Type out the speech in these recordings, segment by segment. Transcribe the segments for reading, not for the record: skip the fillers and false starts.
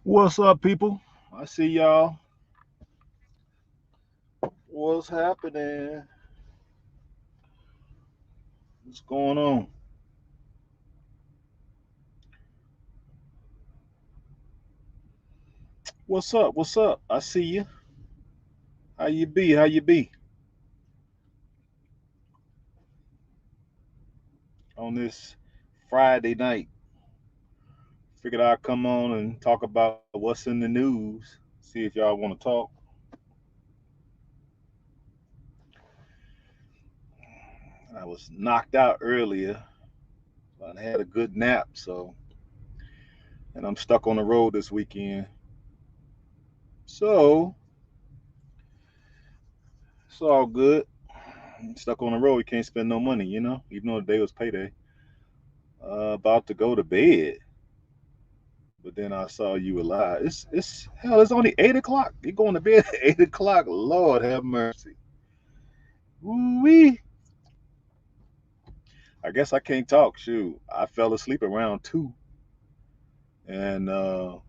What's up, people? I see y'all. What's happening? What's going on? What's up? What's up? I see you. How you be? How you be on this Friday night? Figured I'd come on and talk about what's in the news. See if y'all want to talk. I was knocked out earlier. I had a good nap, and I'm stuck on the road this weekend. So it's all good. Stuck on the road, you can't spend no money, even though the day was payday. About to go to bed, but then I saw you were live. It's hell. It's only 8 o'clock. You going to bed at 8 o'clock? Lord have mercy. Wee. I guess I can't talk. Shoot, I fell asleep around 2, and I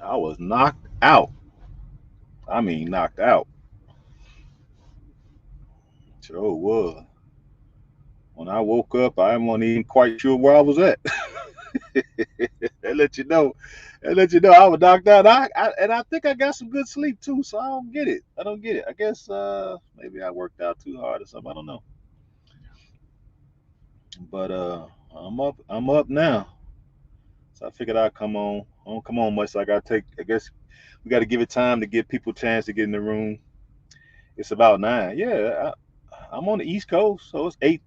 was knocked out. I mean, knocked out. Sure was. When I woke up, I wasn't even quite sure where I was at. They let you know. They let you know I was knocked out. I think I got some good sleep too. So I don't get it. I don't get it. I guess maybe I worked out too hard or something. I don't know. But I'm up. I'm up now. So I figured I'd come on. I don't come on much. So I got to take. I guess we got to give it time to give people a chance to get in the room. It's about 9. Yeah, I'm on the East Coast, so it's 8.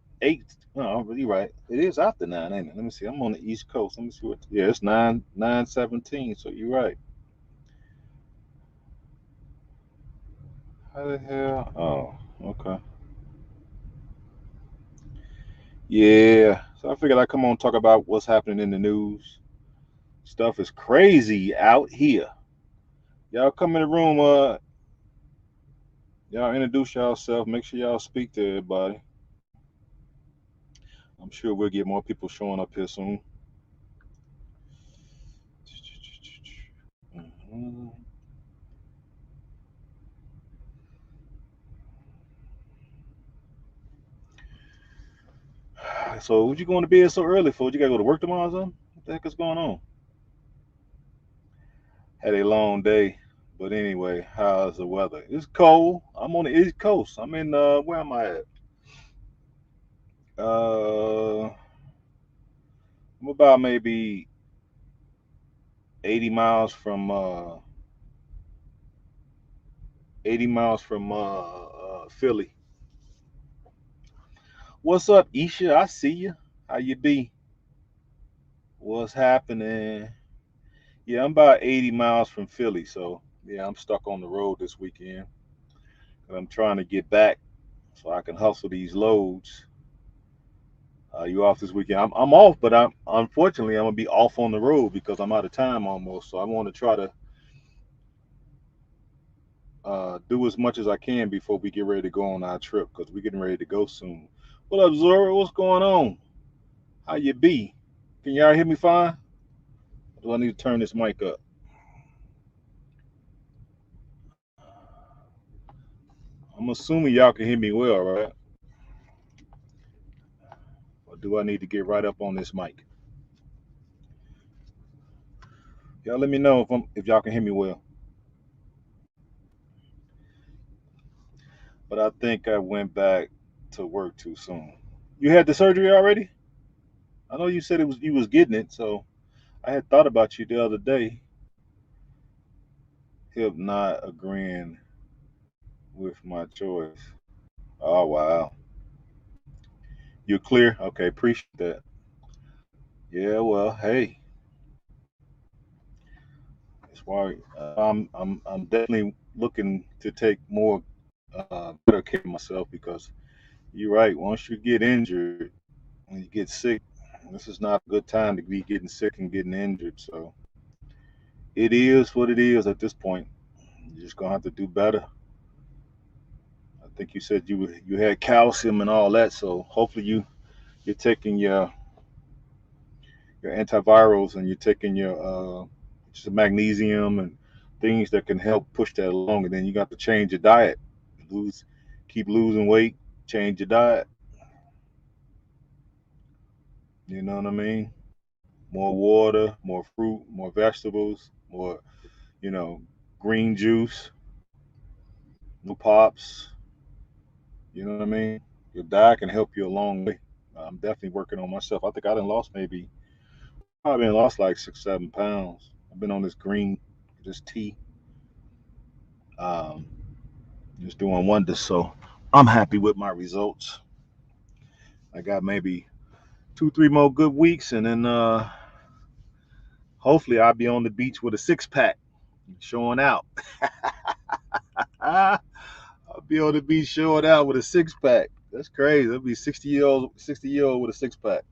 No, you're right. It is after 9, ain't it? Let me see. I'm on the East Coast. Let me see what. Yeah, it's 9:17. So you're right. How the hell? Oh, okay. Yeah. So I figured I'd come on and talk about what's happening in the news. Stuff is crazy out here. Y'all come in the room. Y'all introduce yourself. Make sure y'all speak to everybody. I'm sure we'll get more people showing up here soon. Mhm. So, what you going to bed so early for? You gotta go to work tomorrow or something? What the heck is going on? Had a long day. But anyway, how's the weather? It's cold. I'm on the East Coast. I'm in where am I at? I'm about maybe 80 miles from 80 miles from Philly. What's up, Isha? I see you. How you be? What's happening? Yeah, I'm about 80 miles from Philly, so yeah, I'm stuck on the road this weekend. I'm trying to get back so I can hustle these loads. You off this weekend? I'm off, but I'm unfortunately I'm gonna be off on the road because I'm out of time almost. So I want to try to do as much as I can before we get ready to go on our trip because we're getting ready to go soon. What up, Zora? What's going on? How you be? Can y'all hear me fine? Or do I need to turn this mic up? I'm assuming y'all can hear me well, right? Or do I need to get right up on this mic? Y'all let me know if y'all can hear me well. But I think I went back to work too soon. You had the surgery already? I know you said it was you was getting it, so I had thought about you the other day. Hip not agreeing with my choice. Oh wow, you're clear. Okay, appreciate that. Yeah, well, hey, that's why I'm definitely looking to take more better care of myself because you're right. Once you get injured, when you get sick, this is not a good time to be getting sick and getting injured. So it is what it is at this point. You're just gonna have to do better. I think you said you had calcium and all that, so hopefully you're taking your antivirals and you're taking your just magnesium and things that can help push that along. And then you got to change your diet, lose, keep losing weight, change your diet. You know what I mean? More water, more fruit, more vegetables, more, you know, green juice, no pops. You know what I mean? Your diet can help you a long way. I'm definitely working on myself. I think I done lost maybe, probably been lost like 6, 7 pounds. I've been on this green, this tea, um, just doing wonders. So I'm happy with my results. I got maybe 2, 3 more good weeks, and then hopefully I'll be on the beach with a 6 pack, showing out. I'll be on the beach showing out with a 6 pack. That's crazy. I'll be 60-year old with a 6 pack.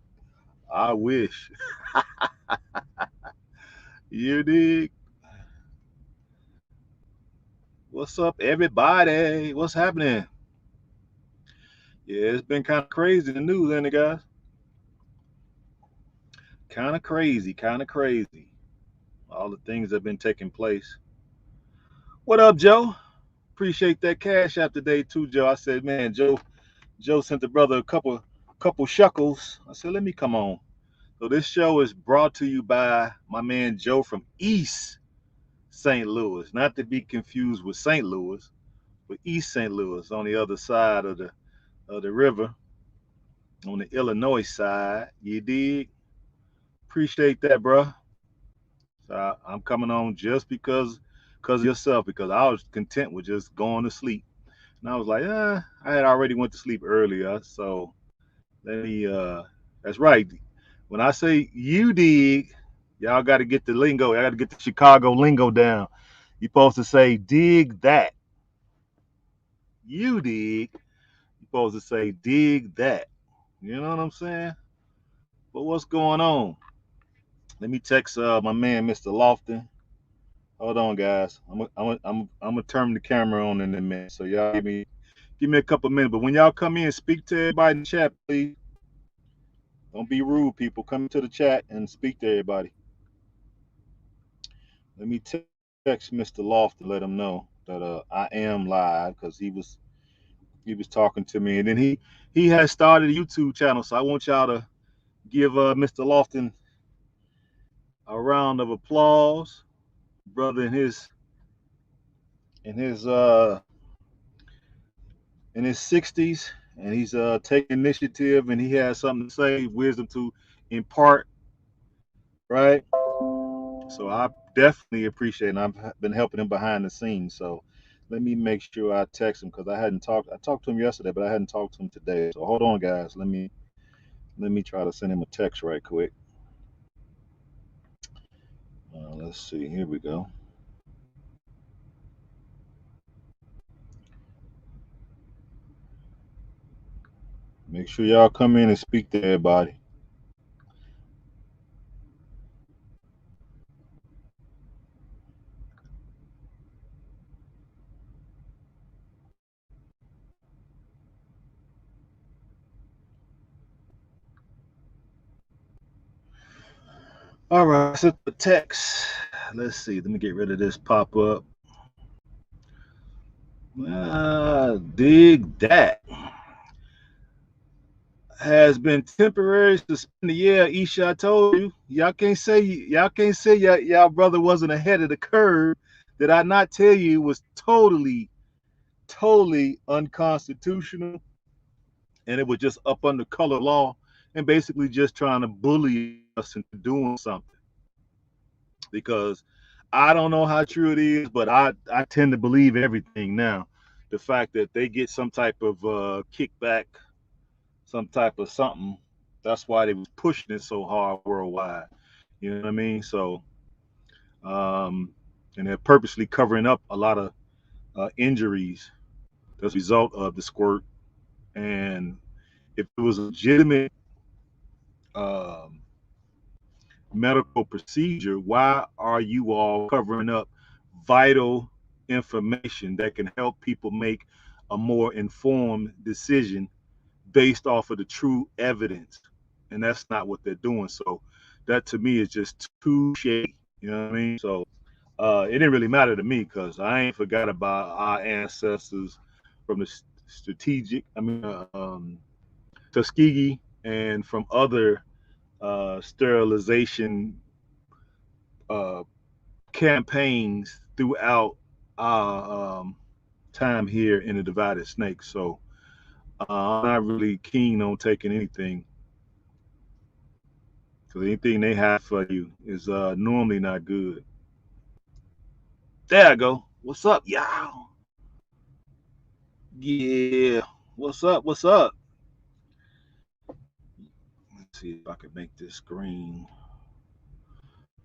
I wish. You dig? What's up, everybody? What's happening? Yeah, it's been kind of crazy, the news, ain't it, guys? Kind of crazy, kind of crazy. All the things that have been taking place. What up, Joe? Appreciate that cash app today too, Joe. I said, man, Joe sent the brother a couple shekels. I said, let me come on. So this show is brought to you by my man Joe from East St. Louis, not to be confused with St. Louis, but East St. Louis on the other side of the river, on the Illinois side. You dig? Appreciate that, bro. So I'm coming on just because of yourself, because I was content with just going to sleep. And I was like, I had already went to sleep earlier, so let me that's right. When I say you dig, y'all gotta get the lingo, y'all gotta get the Chicago lingo down. You're supposed to say dig that. You dig. You're supposed to say dig that. You know what I'm saying? But what's going on? Let me text my man Mr. Lofton. Hold on, guys. I'm gonna turn the camera on in a minute. So y'all give me a couple minutes. But when y'all come in, speak to everybody in the chat, please. Don't be rude, people. Come into the chat and speak to everybody. Let me text Mr. Loft to let him know that I am live, because he was talking to me, and then he has started a YouTube channel. So I want y'all to give Mr. Lofton a round of applause, brother, in his uh in his 60s, and he's taking initiative, and he has something to say, wisdom to impart, right? So I definitely appreciate it. And I've been helping him behind the scenes. So let me make sure I text him, because I talked to him yesterday, but I hadn't talked to him today. So hold on, guys. Let me try to send him a text right quick. Let's see. Here we go. Make sure y'all come in and speak to everybody. All right, I sent the text. Let's see. Let me get rid of this pop up. Dig that. Has been temporarily suspended. Yeah, Isha, I told you. Y'all can't say y'all brother wasn't ahead of the curve. Did I not tell you it was totally, totally unconstitutional, and it was just up under color law, and basically just trying to bully us into doing something? Because I don't know how true it is, but I tend to believe everything now. The fact that they get some type of kickback, some type of something. That's why they was pushing it so hard worldwide. You know what I mean? So, um, and they're purposely covering up a lot of injuries as a result of the squirt. And if it was a legitimate um, medical procedure, why are you all covering up vital information that can help people make a more informed decision based off of the true evidence? And that's not what they're doing. So that to me is just too shady. You know what I mean? So it didn't really matter to me because I ain't forgot about our ancestors from the strategic, Tuskegee, and from other sterilization uh, campaigns throughout our time here in the divided snake. So I'm not really keen on taking anything because anything they have for you is normally not good. There I go. What's up, y'all? Yeah. What's up? What's up? Let's see if I can make this screen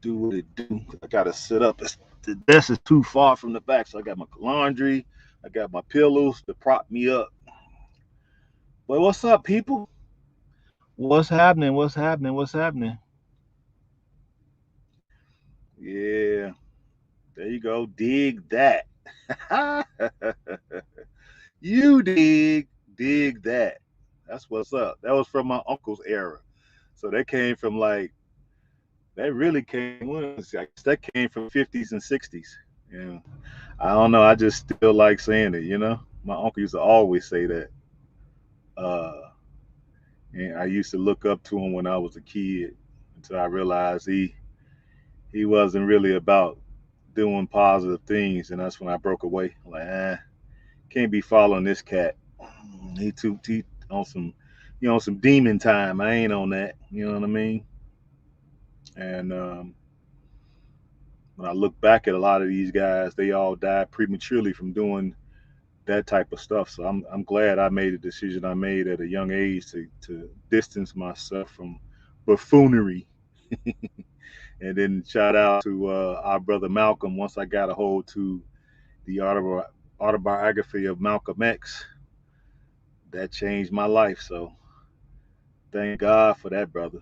do what it do. I gotta sit up. The desk is too far from the back, so I got my laundry. I got my pillows to prop me up. But what's up, people? What's happening? What's happening? What's happening? Yeah, there you go. Dig that. You dig that. That's what's up. That was from my uncle's era. So that came from like that really came. I guess that came from 50s and 60s. Yeah, I don't know. I just still like saying it. My uncle used to always say that. Uh, and I used to look up to him when I was a kid until I realized he wasn't really about doing positive things, and that's when I broke away. Like, can't be following this cat. He on some, some demon time. I ain't on that. You know what I mean? And when I look back at a lot of these guys, they all died prematurely from doing that type of stuff. So I'm glad I made the decision I made at a young age to distance myself from buffoonery. And then shout out to our brother Malcolm. Once I got a hold to the autobiography of Malcolm X, that changed my life. So thank God for that, brother,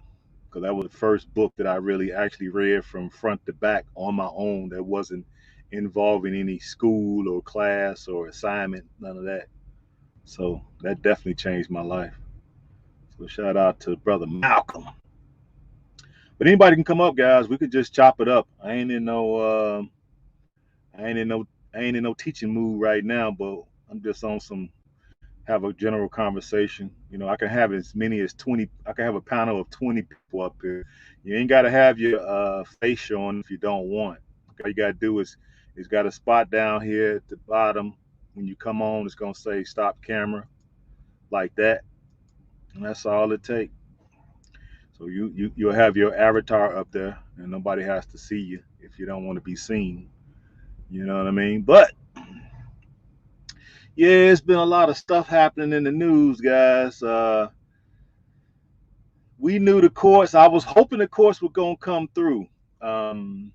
because that was the first book that I really actually read from front to back on my own. That wasn't involving any school or class or assignment, none of that. So that definitely changed my life. So shout out to brother Malcolm. But anybody can come up, guys. We could just chop it up. I ain't in no, I ain't in no teaching mood right now. But I'm just on some have a general conversation. I can have as many as 20. I can have a panel of 20 people up here. You ain't got to have your face shown if you don't want. All you got to do is got a spot down here at the bottom. When you come on, it's gonna say stop camera like that, and that's all it takes. So you'll have your avatar up there, and nobody has to see you if you don't want to be seen. You know what I mean? But yeah, it's been a lot of stuff happening in the news, guys. We knew the course. I was hoping the course was gonna come through, um,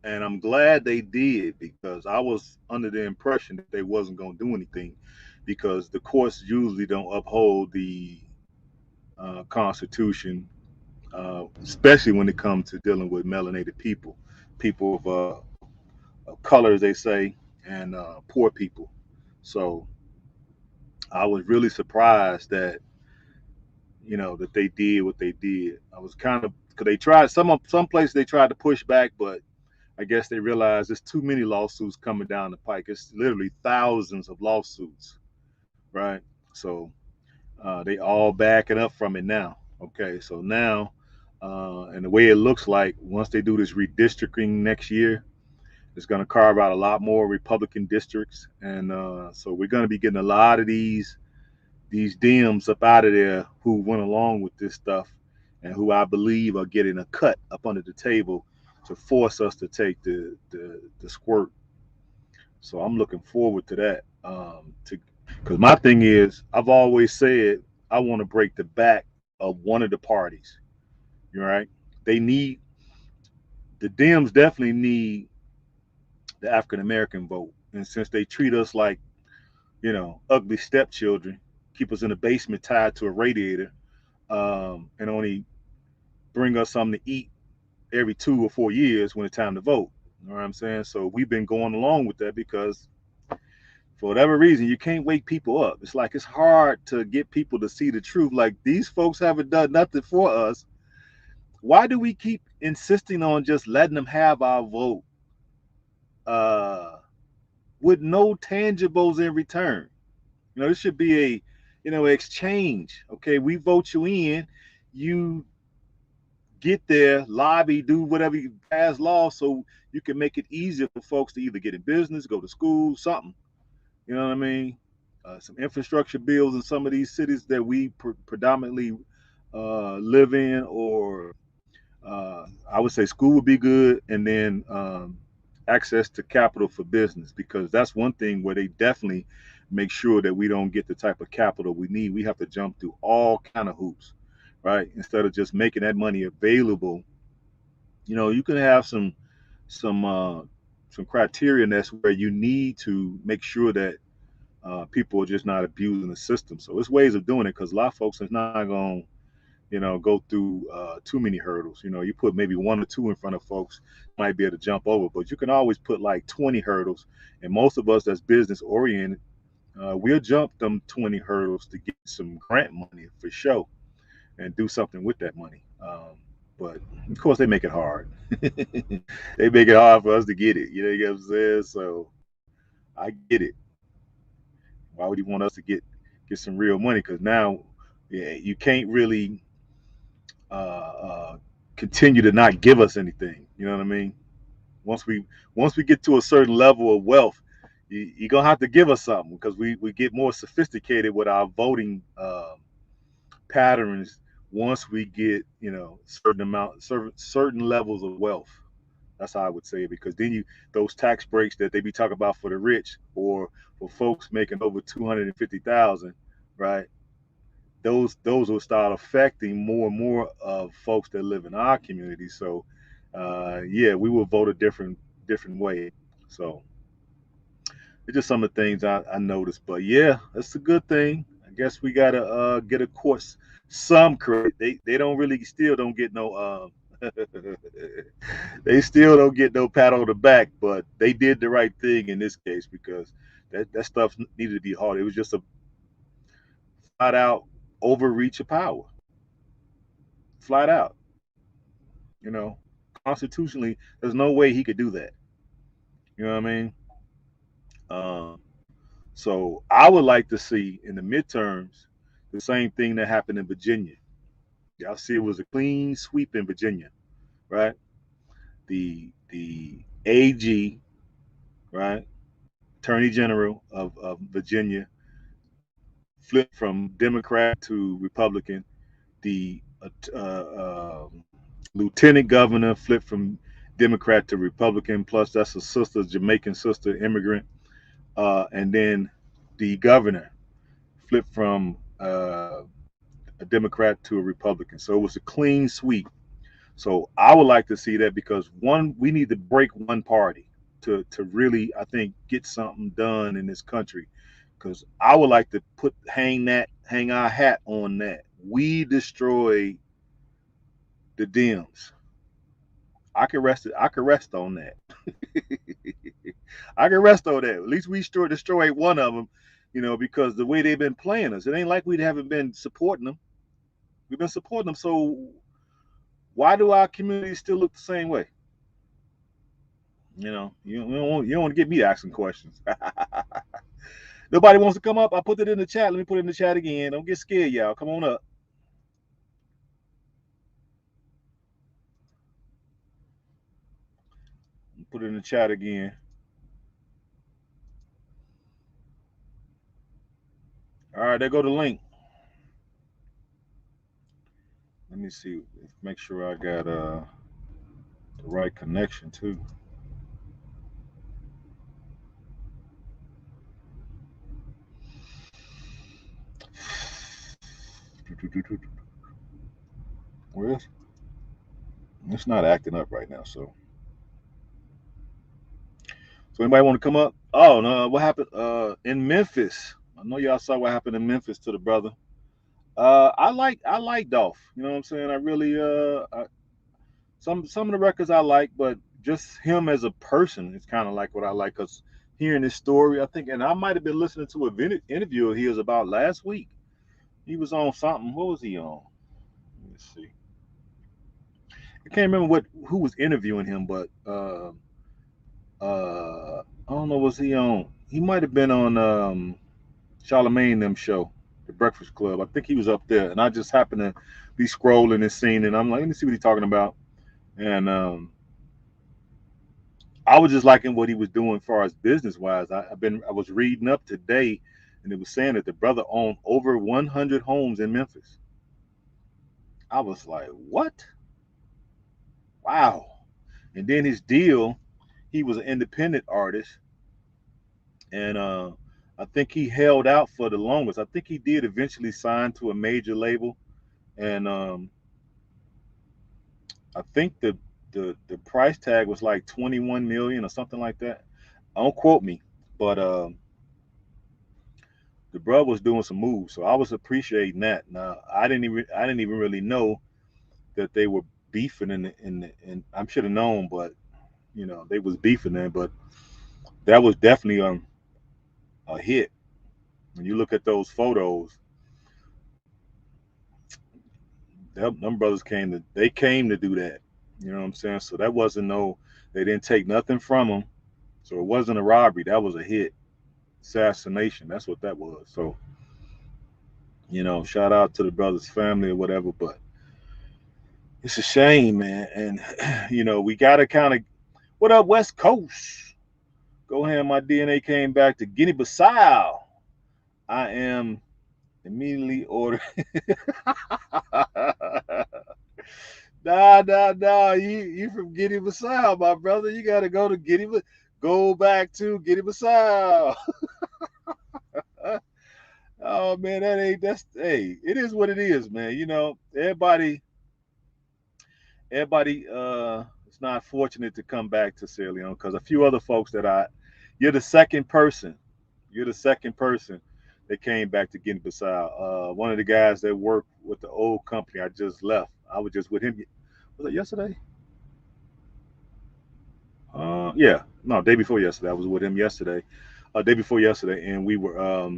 and I'm glad they did because I was under the impression that they wasn't gonna do anything because the courts usually don't uphold the Constitution, especially when it comes to dealing with melanated people, people of color, as they say, and poor people. So I was really surprised that that they did what they did. I was kind of because they tried some places they tried to push back, but I guess they realized there's too many lawsuits coming down the pike. It's literally thousands of lawsuits, right? So they all backing up from it now. Okay, so now and the way it looks like once they do this redistricting next year, it's going to carve out a lot more Republican districts, and so we're going to be getting a lot of these Dems up out of there who went along with this stuff and who I believe are getting a cut up under the table to force us to take the squirt. So I'm looking forward to that. To Because my thing is, I've always said I want to break the back of one of the parties. You're right. They need the Dems definitely need the African American vote, and since they treat us like ugly stepchildren, keep us in the basement tied to a radiator, and only bring us something to eat every 2 or 4 years when it's time to vote. You know what I'm saying? So we've been going along with that because for whatever reason, you can't wake people up. It's like it's hard to get people to see the truth. Like these folks haven't done nothing for us. Why do we keep insisting on just letting them have our vote uh, with no tangibles in return? This should be a, exchange. Okay, we vote you in, you get there, lobby, do whatever, you pass laws so you can make it easier for folks to either get in business, go to school, something. You know what I mean? Some infrastructure bills in some of these cities that we predominantly live in, or I would say school would be good, and then access to capital for business, because that's one thing where they definitely make sure that we don't get the type of capital we need. We have to jump through all kind of hoops, right? Instead of just making that money available, you can have some some criteria, and that's where you need to make sure that people are just not abusing the system. So it's ways of doing it, because a lot of folks is not going to go through too many hurdles. You put maybe one or two in front of folks, might be able to jump over, but you can always put like 20 hurdles. And most of us that's business oriented, we'll jump them 20 hurdles to get some grant money for sure and do something with that money. But of course, they make it hard. They make it hard for us to get it. You know what I'm saying? So I get it. Why would you want us to get some real money? Because now, yeah, you can't really uh, continue to not give us anything. You know what I mean? Once we get to a certain level of wealth, you're gonna have to give us something, because we get more sophisticated with our voting patterns once we get certain levels of wealth. That's how I would say it, because then those tax breaks that they be talking about for the rich, or for folks making over 250,000, right? Those will start affecting more and more of folks that live in our community. So, yeah, we will vote a different way. So it's just some of the things I noticed. But yeah, that's a good thing. I guess we gotta get a course some credit. They don't really still don't get no they still don't get no pat on the back, but they did the right thing in this case, because that stuff needed to be hard. It was just a flat out overreach of power, flat out. You know, constitutionally, there's no way he could do that. You know what I mean? Um, so I would like to see in the midterms the same thing that happened in Virginia. Y'all see, it was a clean sweep in Virginia, right? The AG, right, Attorney General of Virginia, flipped from Democrat to Republican. The lieutenant governor flipped from Democrat to Republican. Plus, that's a sister, Jamaican sister, immigrant. And then the governor flipped from a Democrat to a Republican. So it was a clean sweep. So I would like to see that, because one, we need to break one party to really, I think, get something done in this country. Because I would like to hang our hat on that. We destroyed the Dems. I could rest on that. I can rest on that. At least we destroyed one of them, because the way they've been playing us, it ain't like we haven't been supporting them. We've been supporting them. So why do our communities still look the same way? You don't want to get me asking questions. Nobody wants to come up. I put it in the chat. Let me put it in the chat again. Don't get scared, y'all. Come on up. Put it in the chat again. All right, there go the link. Let me see. Make sure I got the right connection too. Where is? It's not acting up right now. So anybody want to come up? Oh no, what happened in Memphis? I know y'all saw what happened in Memphis to the brother. I like Dolph. You know what I'm saying? I really some of the records I like, but just him as a person is kind of like what I like. Cause hearing his story, I think, and I might have been listening to an interview he was about last week. He was on something. What was he on? Let's see. I can't remember who was interviewing him, but I don't know, was he on? He might have been on Charlemagne and them show, The Breakfast Club. I think he was up there, and I just happened to be scrolling and seeing, and I'm like, let me see what he's talking about. And I was just liking what he was doing as far as business wise. I was reading up today, and it was saying that the brother owned over 100 homes in Memphis. I was like, what? Wow. And then his deal, he was an independent artist, and I think he held out for the longest. I think he did eventually sign to a major label, and I think the price tag was like 21 million or something like that. Don't quote me, but the brother was doing some moves, so I was appreciating that. Now I didn't even really know that they were beefing in I should have known, but they was beefing there. But that was definitely a hit. When you look at those photos, them brothers came to do that. You know what I'm saying? So that wasn't no, they didn't take nothing from them. So it wasn't a robbery. That was a hit. Assassination. That's what that was. So, shout out to the brother's family or whatever. But it's a shame, man. And, we got to kind of, what up, West Coast? Go ahead. My DNA came back to Guinea Bissau. I am immediately ordered. Nah. You from Guinea Bissau, my brother. You gotta go to go back to Guinea Bissau. Oh man, hey, it is what it is, man. Everybody is not fortunate to come back to Sierra Leone because a few other folks you're the second person. You're the second person that came back to Guinea Bissau. One of the guys that worked with the old company I just left. I was just with him. Was it yesterday? Yeah, no, day before yesterday. I was with him yesterday, day before yesterday, and we were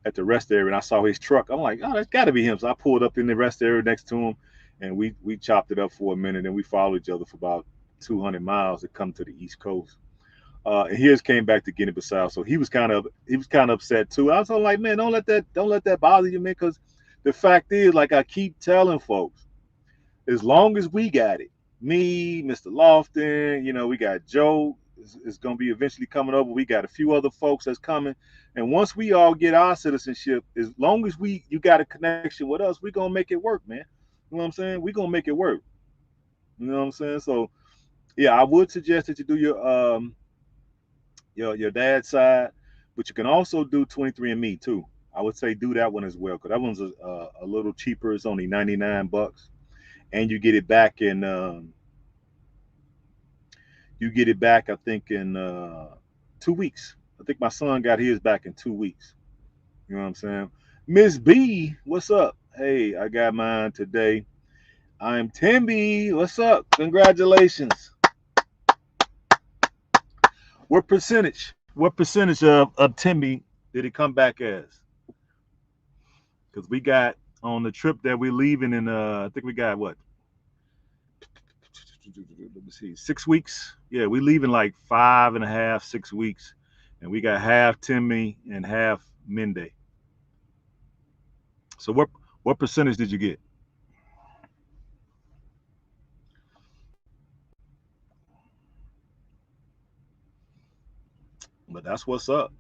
at the rest area, and I saw his truck. I'm like, oh, that's got to be him. So I pulled up in the rest area next to him, and we chopped it up for a minute, and we followed each other for about 200 miles to come to the East Coast. And his came back to Guinea-Bissau, so he was kind of upset too. I was like, man, don't let that bother you, man, because the fact is, like I keep telling folks, as long as we got it, me, Mr. Lofton, we got Joe is going to be eventually coming over. We got a few other folks that's coming. And once we all get our citizenship, as long as you got a connection with us, we're going to make it work, man. You know what I'm saying? We're going to make it work. You know what I'm saying? So, yeah, I would suggest that you do your dad's side, but you can also do 23andMe too. I would say do that one as well because that one's a little cheaper. It's only $99, and you get it back, I think, in 2 weeks. I think my son got his back in 2 weeks. You know what I'm saying? Miss B, what's up? Hey, I got mine today. I'm Timby. What's up? Congratulations. What percentage of Timby did it come back as? Because we got on the trip that we're leaving in, I think we got what? Let me see, 6 weeks. Yeah, we leave in like 5.5, 6 weeks, and we got half Timmy and half Mende. So what percentage did you get? But that's what's up.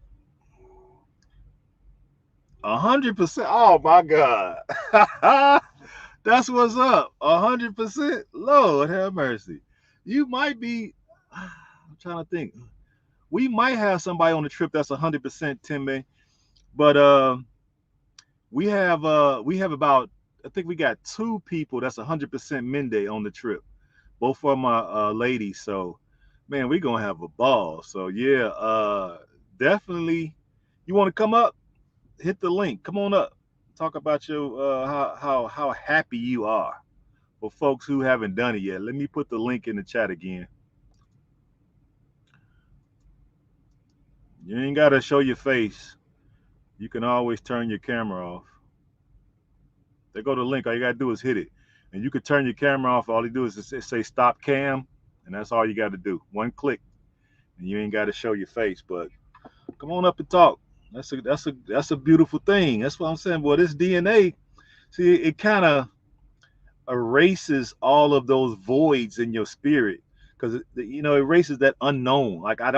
100%. Oh my God. That's what's up. 100%. Lord have mercy. You might be. I'm trying to think. We might have somebody on the trip that's 100% Timmy, but we have about, I think we got two people that's 100% Mende on the trip. Both of my ladies. So, man, we're gonna have a ball. So yeah, definitely. You want to come up? Hit the link. Come on up. Talk about your how happy you are. For folks who haven't done it yet, let me put the link in the chat again. You ain't gotta show your face. You can always turn your camera off. They go to the link. All you gotta do is hit it. And you could turn your camera off. All you do is just say stop cam, and that's all you got to do. One click, and you ain't got to show your face. But come on up and talk. That's a beautiful thing. That's what I'm saying. Boy, this DNA, see, it kind of erases all of those voids in your spirit because it erases that unknown. Like I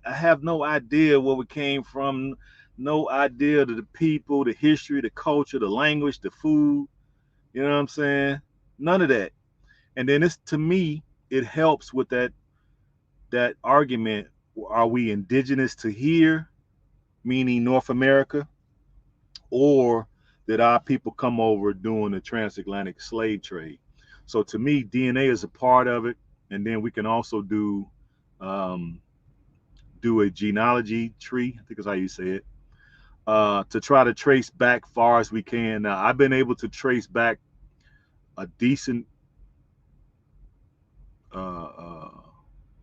have no idea where we came from, no idea to the people, the history, the culture, the language, the food. You know what I'm saying? None of that. And then it's, to me, it helps with that argument. Are we indigenous to here, meaning North America, or did our people come over during the transatlantic slave trade? So to me, DNA is a part of it, and then we can also um, do a genealogy tree. I think is how you say it. To try to trace back far as we can. Now, I've been able to trace back a decent uh, uh,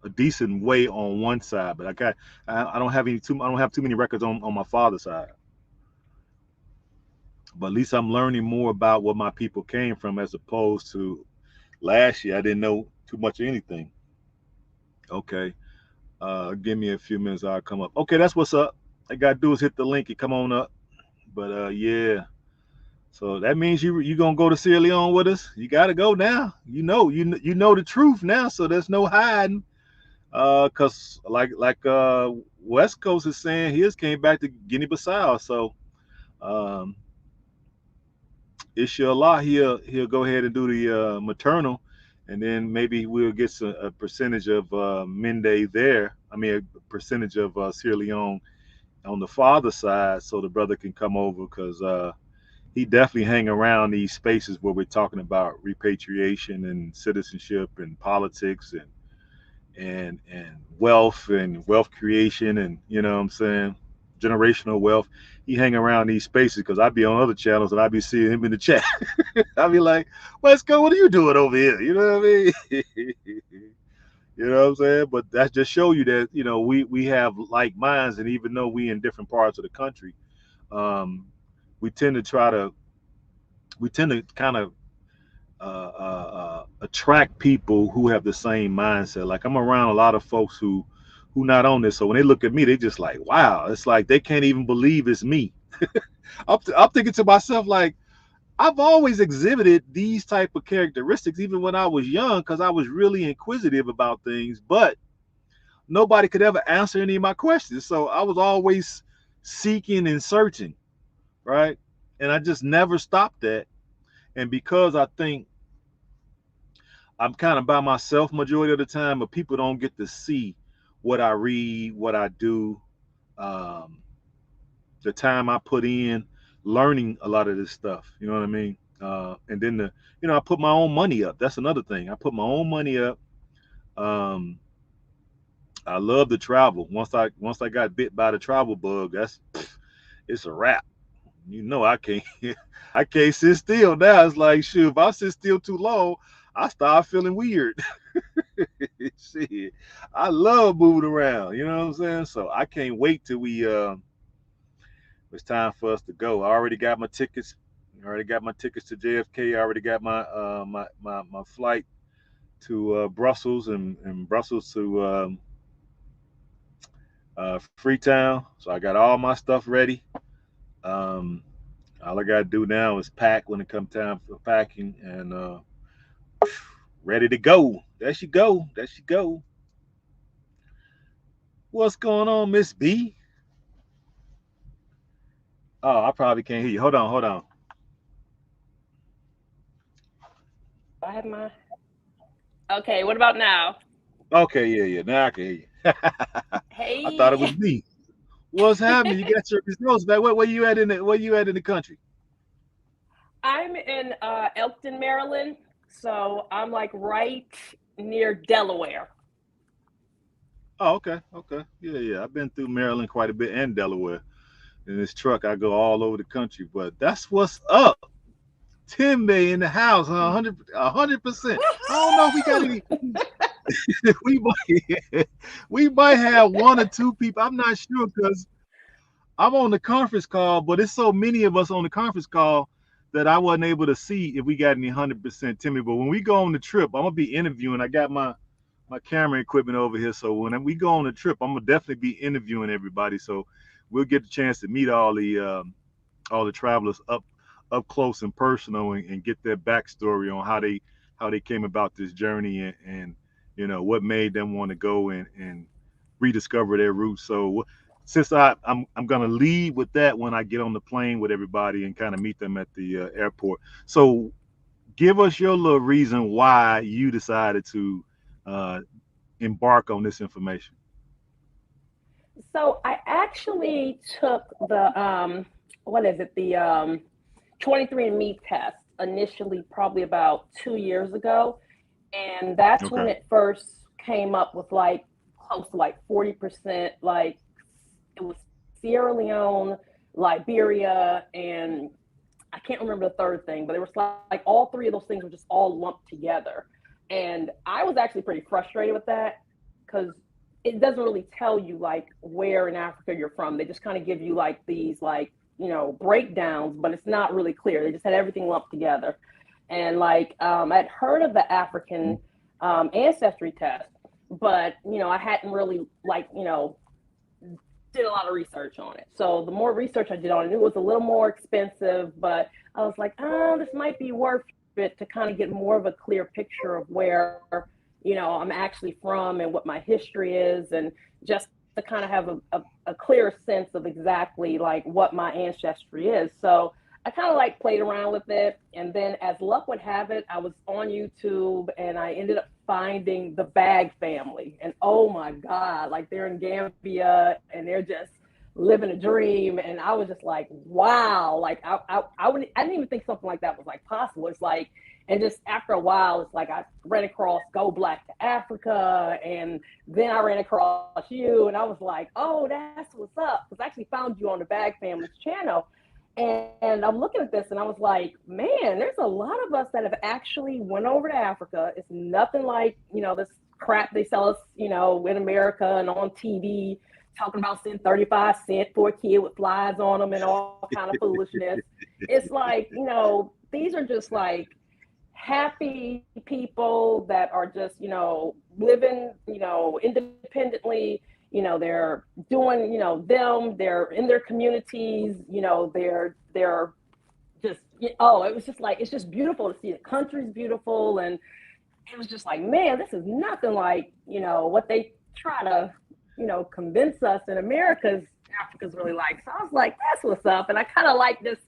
a decent way on one side, but I don't have I don't have too many records on my father's side. But at least I'm learning more about where my people came from as opposed to last year. I didn't know too much of anything. Okay, give me a few minutes. I'll come up. Okay, that's what's up. All I gotta do is hit the link and come on up. But yeah, so that means you gonna go to Sierra Leone with us. You gotta go now. You know the truth now, so there's no hiding. Cause like West Coast is saying, he just came back to Guinea-Bissau. So um, inshallah, he'll go ahead and do the maternal, and then maybe we'll get a percentage of Mende there. I mean, a percentage of Sierra Leone on the father side, so the brother can come over because he definitely hang around these spaces where we're talking about repatriation and citizenship and politics and wealth creation, and you know what I'm saying, generational wealth. He hang around these spaces because I'd be on other channels and I'd be seeing him in the chat. I'd be like, let's go, what are you doing over here? You know what I mean? You know what I'm saying? But that just show you that, we have like minds, and even though we in different parts of the country, um, we tend to try to we tend to kind of attract people who have the same mindset. Like, I'm around a lot of folks who not on this, so when they look at me, they just like, wow. It's like they can't even believe it's me. I'm thinking to myself, like, I've always exhibited these type of characteristics, even when I was young, because I was really inquisitive about things, but nobody could ever answer any of my questions. So I was always seeking and searching, right? And I just never stopped that. And because I think I'm kind of by myself majority of the time, but people don't get to see what I read, what I do, um, the time I put in learning a lot of this stuff. You know what I mean? And then I put my own money up. That's another thing. I put my own money up. Um, I love to travel. Once I got bit by the travel bug, it's a wrap. I can't I can't sit still now. It's like, shoot, if I sit still too long, I start feeling weird. Shit, I love moving around. You know what I'm saying? So I can't wait till it's time for us to go. I already got my tickets. I already got my tickets to JFK. I already got my flight to Brussels, and Brussels to Freetown. So I got all my stuff ready. Um, all I gotta do now is pack when it comes time for packing, and ready to go. There she go. There she go. What's going on, Miss B? Oh, I probably can't hear you. Hold on, hold on. I have my. Okay, what about now? Okay, yeah, yeah. Now I can hear you. I thought it Hey, was me. What's happening? You got your results back. Where you at in the country? I'm in Elkton, Maryland, so I'm like right near Delaware. Oh, okay, okay. Yeah, yeah. I've been through Maryland quite a bit and Delaware. In this truck, I go all over the country. But that's what's up. 10 million in the house, huh? 100%. I don't know if we got any. we might, we might have one or two people. I'm not sure because I'm on the conference call, but it's so many of us on the conference call. that I wasn't able to see if we got any 100% Timmy. But when we go on the trip, I'm gonna be interviewing. I got my camera equipment over here, so when we go on the trip, I'm gonna definitely be interviewing everybody. So we'll get the chance to meet all the travelers up close and personal, and get their backstory on how they came about this journey, and what made them want to go and rediscover their roots. So since I'm gonna lead with that when I get on the plane with everybody and kind of meet them at the airport. So give us your little reason why you decided to uh, embark on this information. So I actually took the what is it? The 23andMe test initially, probably about 2 years ago, and that's when Okay. it first came up with like close to like 40%. Like it was Sierra Leone, Liberia, and I can't remember the third thing, but it was like all three of those things were just all lumped together. And I was actually pretty frustrated with that because it doesn't really tell you like where in Africa you're from. They just kind of give you like these like, breakdowns, but it's not really clear. They just had everything lumped together. And like I'd heard of the African ancestry test, but I hadn't really like, did a lot of research on it. So the more research I did on it, it was a little more expensive, but I was like, oh, this might be worth it to kind of get more of a clear picture of where, I'm actually from and what my history is, and just to kind of have a clear sense of exactly like what my ancestry is. So I kind of like played around with it. And then as luck would have it, I was on YouTube and I ended up finding the Bag family. And oh my God, like they're in Gambia and they're just living a dream. And I was just like, wow, like I didn't even think something like that was like possible. It's like, and just after a while, it's like I ran across Go Black to Africa, and then I ran across you, and I was like, oh, that's what's up. Because I actually found you on the Bag Family's channel. And I'm looking at this and I was like, man, there's a lot of us that have actually went over to Africa. It's nothing like, this crap they sell us, in America and on TV, talking about sending 35 cents for a kid with flies on them and all kind of foolishness. It's like, these are just like happy people that are just, living, independently. They're doing, they're in their communities, they're just, oh, it was just like, it's just beautiful to see. The country's beautiful. And it was just like, man, this is nothing like, what they try to, convince us in Africa's really like. So I was like, that's what's up. And I kind of like this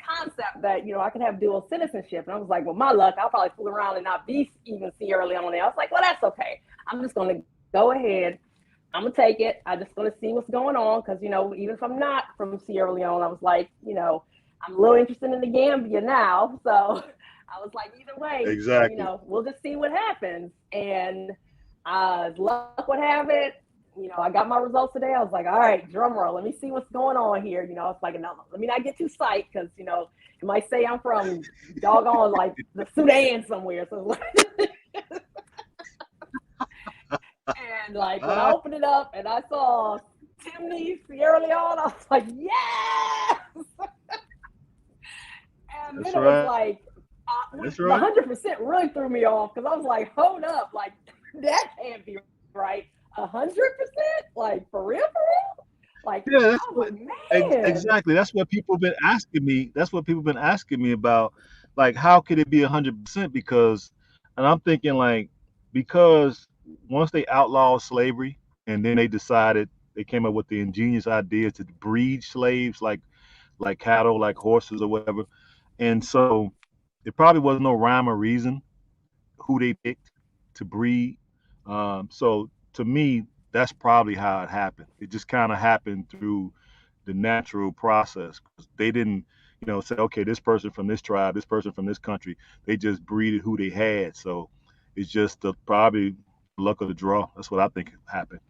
concept that I could have dual citizenship, and I was like, well, my luck, I'll probably fool around and not be even Sierra Leone. I was like, well, that's okay. I'm just going to go ahead. I'm gonna take it. I'm just gonna see what's going on because even if I'm not from Sierra Leone, I was like, I'm a little interested in the Gambia now, so I was like, either way, Exactly. we'll just see what happens. And luck would have it, I got my results today. I was like, all right, drum roll. Let me see what's going on here. It's like, no, let me not get too psyched because it might say I'm from doggone like the Sudan somewhere. So and like when I Ah, opened it up and I saw Timney, Sierra Leone, I was like, yes! And then that's it was right. like, That's the right. 100% really threw me off because I was like, hold up, like that can't be right. 100%? Like for real, for real? Like Yeah, I that's was what like, man. exactly. That's what people have been asking me. That's what people have been asking me about. Like, how could it be 100%? Because, and I'm thinking like, because once they outlawed slavery, and then they decided they came up with the ingenious idea to breed slaves like cattle, like horses or whatever. And so, there probably was no rhyme or reason who they picked to breed. So to me, that's probably how it happened. It just kind of happened through the natural process. They didn't, say, okay, this person from this tribe, this person from this country. They just breeded who they had. So it's just probably luck of the draw. That's what I think happened.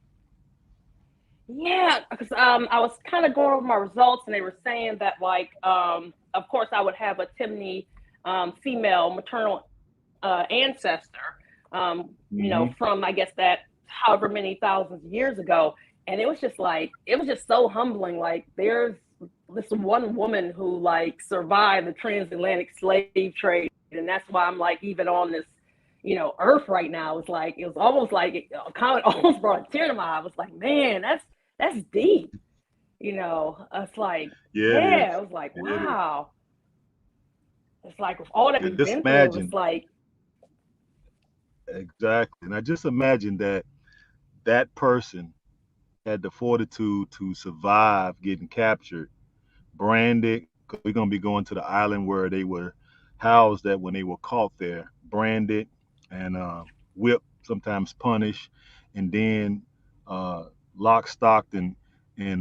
Yeah, because I was kind of going over my results, and they were saying that, like, of course, I would have a Timney female maternal ancestor, Hmm. from I guess that however many thousands of years ago, and it was just like it was just so humbling. Like, there's this one woman who like survived the transatlantic slave trade, and that's why I'm like even on this, earth right now. It's like it was almost like it kind of almost brought a tear to my eye. I was like, man, that's deep. It's like, Yeah, it yeah, is. it was like, It is. wow. It's like with all that And we've just been through, it's imagine, like, exactly. And I just imagine that that person had the fortitude to survive getting captured, branded, because we're going to be going to the island where they were housed at when they were caught there, branded and whipped, sometimes punished, and then uh, locked, stocked, and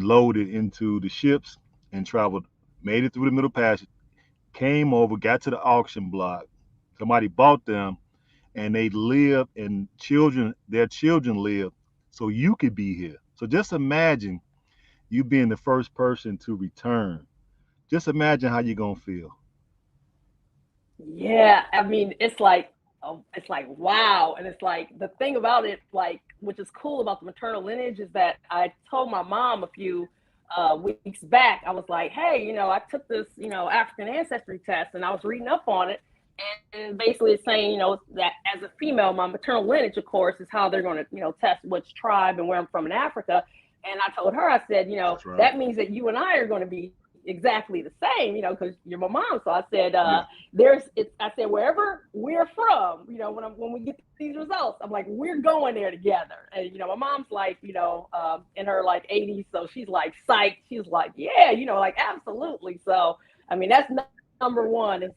loaded into the ships and traveled, made it through the Middle Passage, came over, got to the auction block. Somebody bought them, and they live, and their children live, so you could be here. So just imagine you being the first person to return. Just imagine how you're gonna feel. yeah, I mean, it's like wow, and it's like the thing about it, like which is cool about the maternal lineage is that I told my mom a few weeks back. I was like, hey, I took this, African ancestry test, and I was reading up on it, and basically it's saying, that as a female, my maternal lineage, of course, is how they're going to, test which tribe and where I'm from in Africa. And I told her, I said, That's right. that means that you and I are going to be exactly the same, because you're my mom. So I said, Yeah. I said, wherever we're from, when we get these results, I'm like, we're going there together. And my mom's like, in her like 80s, so she's like psyched. She's like, yeah, like absolutely. So I mean, that's number one. Is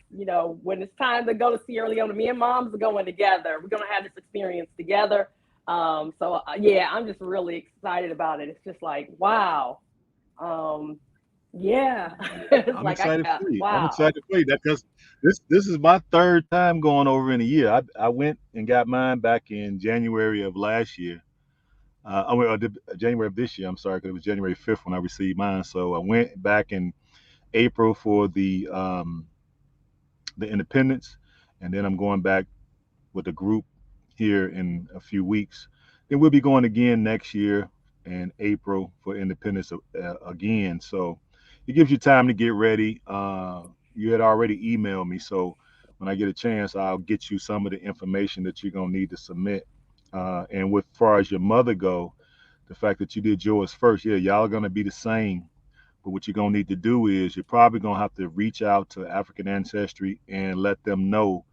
when it's time to go to Sierra Leone, me and mom's are going together. We're gonna have this experience together. So yeah, I'm just really excited about it. It's just like wow. Um, yeah, it's I'm like excited for you. I'm wow. excited for you. That because this is my third time going over in a year. I went and got mine back in January of last year. January of this year. I'm sorry, because it was January 5th when I received mine. So I went back in April for the Independence, and then I'm going back with a group here in a few weeks. Then we'll be going again next year in April for Independence again. So it gives you time to get ready. You had already emailed me, so when I get a chance, I'll get you some of the information that you're gonna need to submit. And with far as your mother go, the fact that you did yours first, yeah, y'all are gonna be the same. But what you're gonna need to do is you're probably gonna have to reach out to African Ancestry and let them know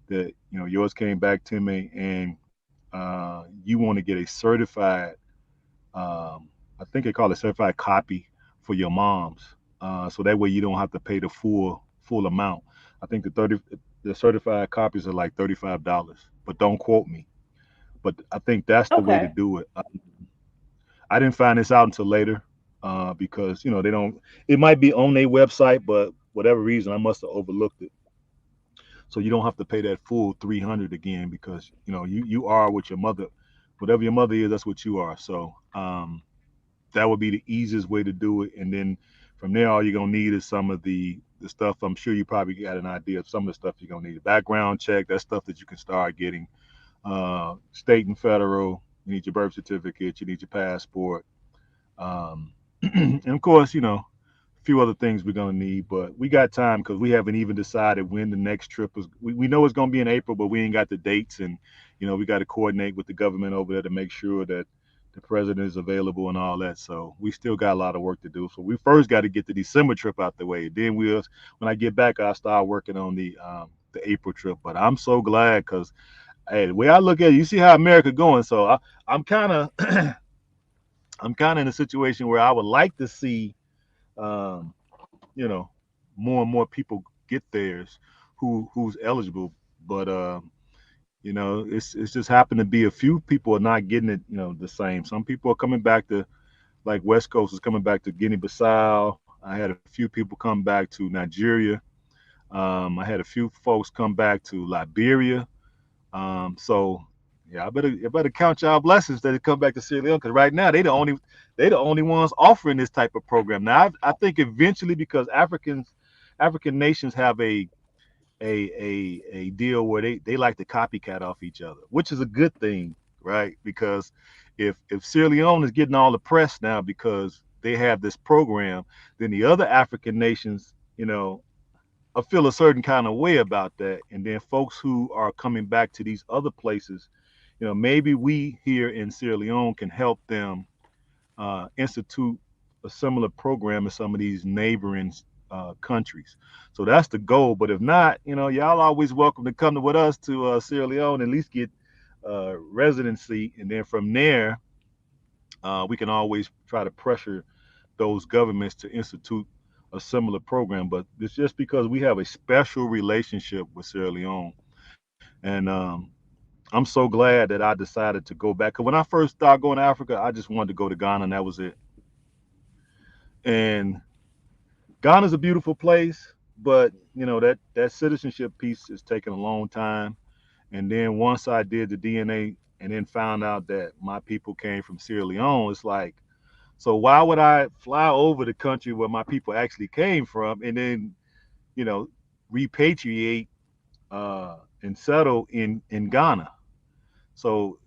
that yours came back to me, and you want to get a certified, I think they call it certified copy for your mom's, so that way you don't have to pay the full amount. I think the certified copies are like $35, but don't quote me. But I think that's the way to Okay. do it. I didn't find this out until later, because they don't. It might be on their website, but whatever reason I must have overlooked it. So you don't have to pay that full 300 again, because you are what your mother, whatever your mother is, that's what you are. So that would be the easiest way to do it. And then from there, all you're gonna need is some of the stuff. I'm sure you probably got an idea of some of the stuff you're gonna need. A background check, that's stuff that you can start getting. State and federal. You need your birth certificate. You need your passport. And of course, a few other things we're gonna need, but we got time because we haven't even decided when the next trip is. We know it's gonna be in April, but we ain't got the dates, and we got to coordinate with the government over there to make sure that the president is available and all that. So we still got a lot of work to do. So we first got to get the December trip out the way. Then when I get back, I'll start working on the April trip. But I'm so glad because hey, the way I look at it, you see how America going. So I'm kind of I'm kind of in a situation where I would like to see um, you know, more and more people get theirs who's eligible. But it's just happened to be a few people are not getting it, the same. Some people are coming back to like West Coast is coming back to Guinea-Bissau. I had a few people come back to Nigeria. I had a few folks come back to Liberia. So yeah, I better count y'all blessings that it come back to Sierra Leone because right now they the only ones offering this type of program. Now I think eventually because African nations have a deal where they like to copycat off each other, which is a good thing, right? Because if Sierra Leone is getting all the press now because they have this program, then the other African nations, feel a certain kind of way about that. And then folks who are coming back to these other places, maybe we here in Sierra Leone can help them institute a similar program in some of these neighboring countries. So that's the goal. But if not, y'all always welcome to come to with us to Sierra Leone, at least get residency, and then from there, we can always try to pressure those governments to institute a similar program. But it's just because we have a special relationship with Sierra Leone, and I'm so glad that I decided to go back. Cause when I first started going to Africa, I just wanted to go to Ghana, and that was it. And Ghana's a beautiful place, but that citizenship piece is taking a long time. And then once I did the DNA and then found out that my people came from Sierra Leone, it's like, so why would I fly over the country where my people actually came from and then, you know, repatriate and settle in Ghana? So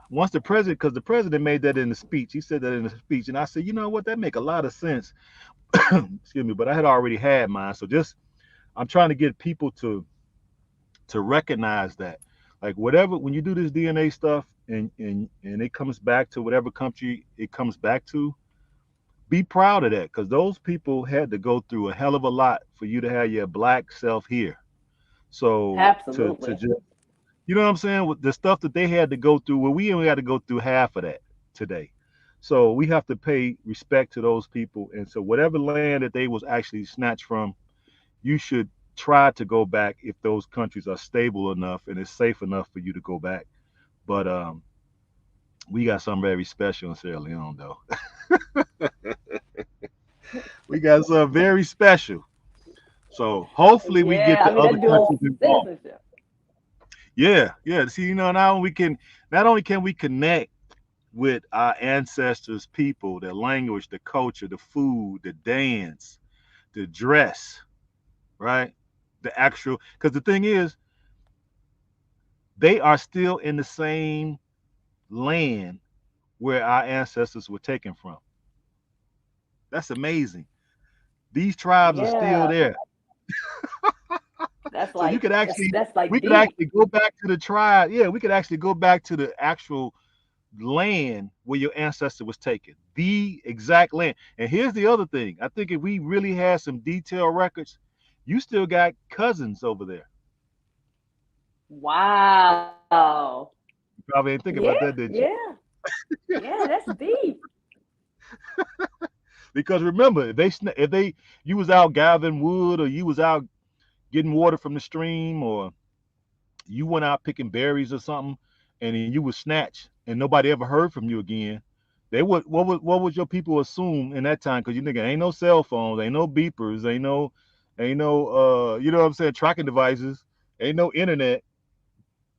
once the president, because the president made that in the speech, he said that in the speech, and I said, you know what, that make a lot of sense. Excuse me, but I had already had mine. So just I'm trying to get people to recognize that, like, whatever, when you do this DNA stuff and it comes back to whatever country it comes back to, be proud of that, because those people had to go through a hell of a lot for you to have your black self here. So to Absolutely. just, you know what I'm saying, with the stuff that they had to go through, well, we only had to go through half of that today. So we have to pay respect to those people, and so whatever land that they was actually snatched from, you should try to go back if those countries are stable enough and it's safe enough for you to go back. But we got something very special in Sierra Leone, though. We got something very special. So hopefully we get Yeah, the I mean other that dual countries involved. citizenship. Yeah, yeah. See, now we can, not only can we connect with our ancestors' people, their language, the culture, the food, the dance, the dress, right? The actual, because the thing is, they are still in the same land where our ancestors were taken from. That's amazing. These tribes are still Yeah, there. that's So you like could actually, that's like we could deep. actually go back to the tribe. Yeah, we could actually go back to the actual land where your ancestor was taken. The exact land. And here's the other thing. I think if we really had some detailed records, you still got cousins over there. Wow. You probably ain't think Yeah, about that, did yeah, you? yeah. That's deep. Because remember, if they you was out gathering wood, or you was out getting water from the stream, or you went out picking berries or something, and then you was snatched, and nobody ever heard from you again. They would what would your people assume in that time? Because you nigga ain't no cell phones, ain't no beepers, ain't no you know what I'm saying, tracking devices, ain't no internet.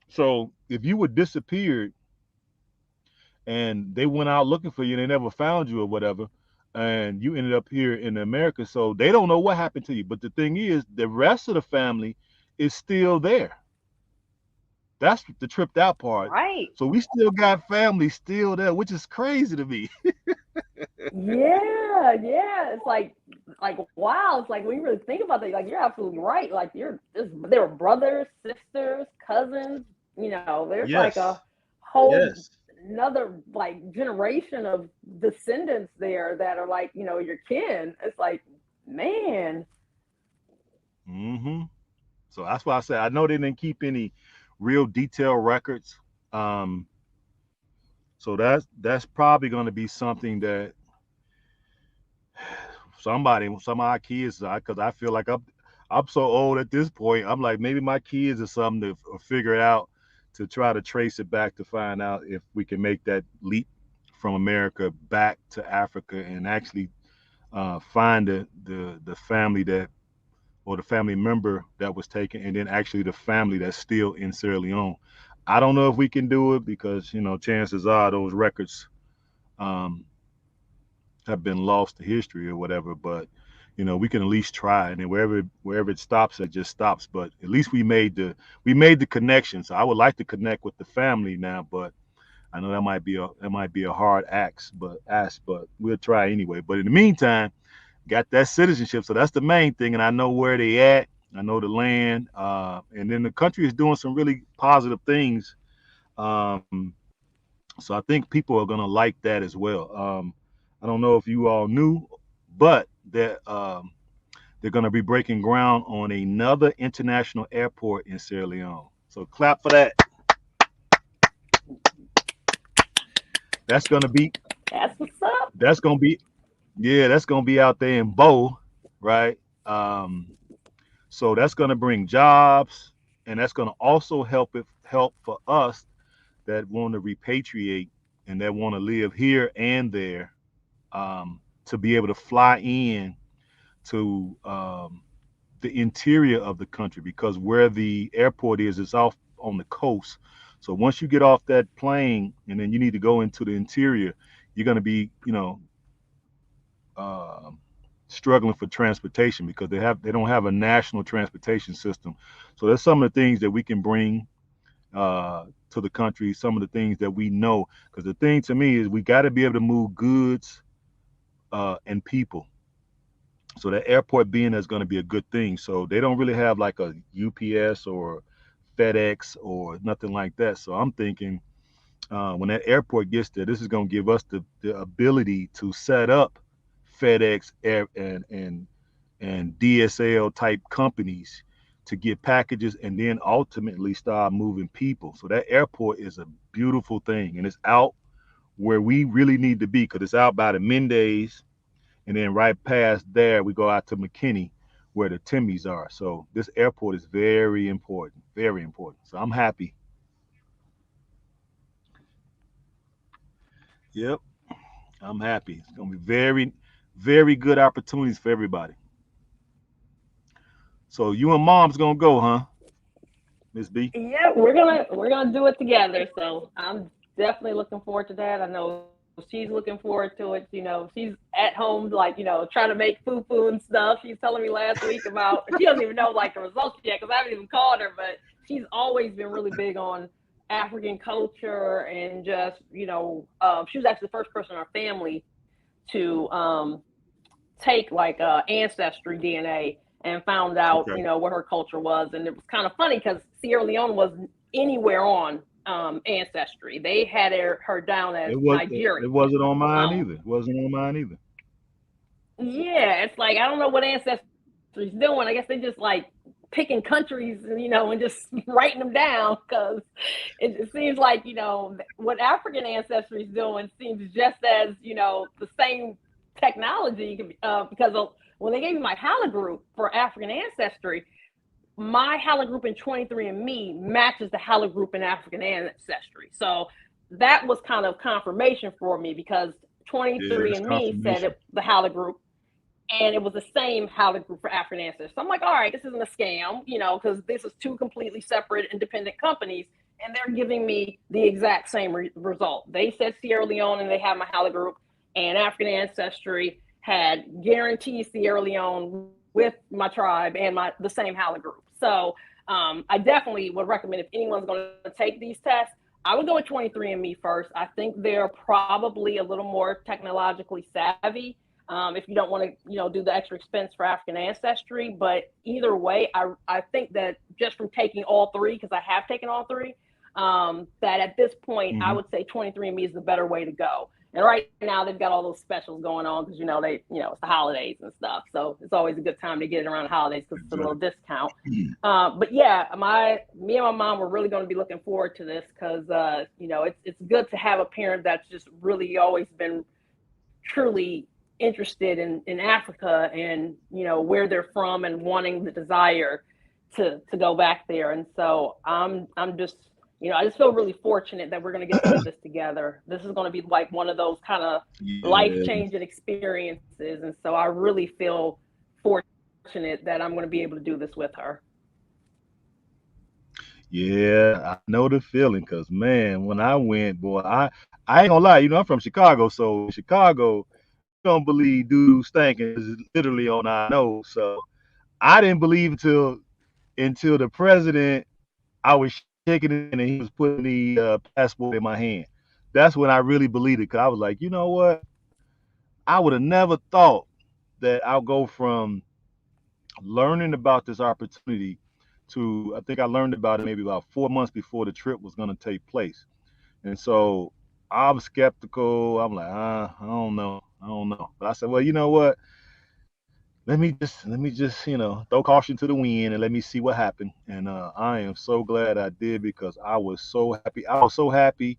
So if you were disappeared and they went out looking for you and they never found you or whatever, and you ended up here in America, so they don't know what happened to you. But the thing is, the rest of the family is still there. That's the tripped out part. Right. So we still got family still there, which is crazy to me. Yeah, yeah. It's like wow. It's like when you really think about that, like you're absolutely right. Like they were brothers, sisters, cousins. You know, there's like a Yes. whole Yes. another like generation of descendants there that are like your kin. It's like man, Hmm. So that's why I said I know they didn't keep any real detailed records. Um, so that's probably going to be something that some of our kids, because I feel like I'm so old at this point. I'm like, maybe my kids are something to figure out, to try to trace it back, to find out if we can make that leap from America back to Africa and actually find the family that, or the family member that was taken, and then actually the family that's still in Sierra Leone. I don't know if we can do it, because chances are those records um, have been lost to history or whatever. But we can at least try, and then wherever it stops, it just stops. But at least we made the connection. So I would like to connect with the family now, but I know that might be a hard ask, but we'll try anyway. But in the meantime, got that citizenship, so that's the main thing, and I know where they at. I know the land, and then the country is doing some really positive things. Um, so I think people are gonna like that as well. I don't know if you all knew, but they're gonna be breaking ground on another international airport in Sierra Leone. So clap for that. That's gonna be That's what's up. that's gonna be yeah, that's gonna be out there in Bo, right? Um, so that's gonna bring jobs, and that's gonna also help for us that want to repatriate and that want to live here and there, to be able to fly in to the interior of the country, because where the airport is off on the coast. So once you get off that plane and then you need to go into the interior, you're going to be, uh, struggling for transportation because they don't have a national transportation system. So that's some of the things that we can bring to the country. Some of the things that we know, because the thing to me is we got to be able to move goods and people. So that airport being is going to be a good thing. So they don't really have like a UPS or FedEx or nothing like that. So I'm thinking when that airport gets there, this is going to give us the ability to set up FedEx air and DSL type companies to get packages and then ultimately start moving people. So that airport is a beautiful thing, and it's out where we really need to be, because it's out by the Mendes, and then right past there we go out to McKinney where the Timmys are. So this airport is very important, very important. So I'm happy. Yep, I'm happy. It's gonna be very, very good opportunities for everybody. So you and mom's gonna go, huh, Miss B? Yeah, we're gonna do it together. So I'm definitely looking forward to that. I know she's looking forward to it. She's at home, like, trying to make fufu and stuff. She's telling me last week about, she doesn't even know like the results yet because I haven't even called her, but she's always been really big on African culture and just, she was actually the first person in our family to take like ancestry DNA and found out, Okay. what her culture was. And it was kind of funny because Sierra Leone wasn't anywhere on ancestry. They had her down as It Nigerian. wasn't on mine Um, either. It wasn't on mine either. yeah, it's like I don't know what ancestry's doing. I guess they just like picking countries, and just writing them down because it seems like what African ancestry is doing seems just as the same technology because when they gave me my haplogroup for African ancestry, my haplogroup in 23andMe matches the haplogroup in African ancestry. So that was kind of confirmation for me because Yeah, that's 23andMe said confirmation. the haplogroup and it was the same haplogroup for African ancestors. So I'm like, all right, this isn't a scam, because this is two completely separate independent companies, and they're giving me the exact same result. They said Sierra Leone, and they have my haplogroup, and African ancestry had guaranteed Sierra Leone with my tribe and the same haplogroup. So I definitely would recommend if anyone's going to take these tests, I would go with 23andMe first. I think they're probably a little more technologically savvy if you don't want to, do the extra expense for African ancestry. But either way, I think that just from taking all three, because I have taken all three, that at this point, I Hmm. would say 23andMe is the better way to go. And right now, they've got all those specials going on because it's the holidays and stuff. So it's always a good time to get it around the holidays because it's a little Exactly. discount. But yeah, me and my mom were really going to be looking forward to this because it's good to have a parent that's just really always been truly interested in Africa and where they're from and wanting the desire to go back there. And so I'm just I just feel really fortunate that we're going to get to do this together. This is going to be like one of those kind of life Yeah, changing experiences, and so I really feel fortunate that I'm going to be able to do this with her. yeah, I know the feeling. Cause man, when I went, boy, I ain't gonna lie. I'm from Chicago, so in Chicago, we don't believe doo doo stinking is literally on our nose. So I didn't believe until the president. I was shaking it and he was putting the passport in my hand. that's when I really believed it. Cause I was like, you know what? I would have never thought that I'll go from learning about this opportunity to I think I learned about it maybe about 4 months before the trip was going to take place. And so I'm skeptical. I'm like, I don't know. But I said, well, you know what? Let me just throw caution to the wind and let me see what happened. And I am so glad I did because I was so happy. I was so happy.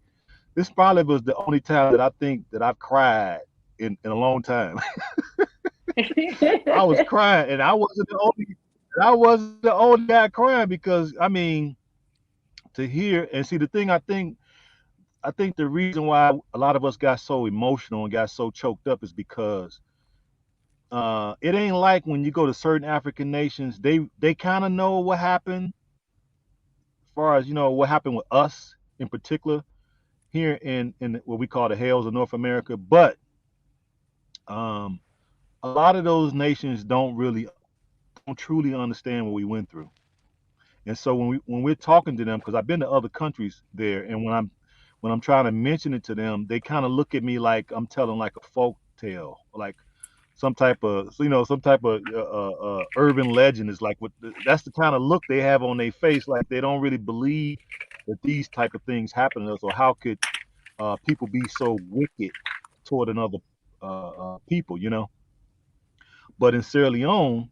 This probably was the only time that I think that I've cried in a long time. I was crying, and I wasn't the only guy crying because I mean to hear and see the thing. I think the reason why a lot of us got so emotional and got so choked up is because it ain't like when you go to certain African nations, they kind of know what happened, as far as what happened with us in particular here in what we call the Hells of North America. But um, a lot of those nations don't truly understand what we went through. And so when we're talking to them, because I've been to other countries there, and when I'm trying to mention it to them, they kind of look at me like I'm telling like a folk tale, like some type of urban legend is like that's the kind of look they have on their face, like they don't really believe that these type of things happen to us, or how could people be so wicked toward another people. But in Sierra Leone,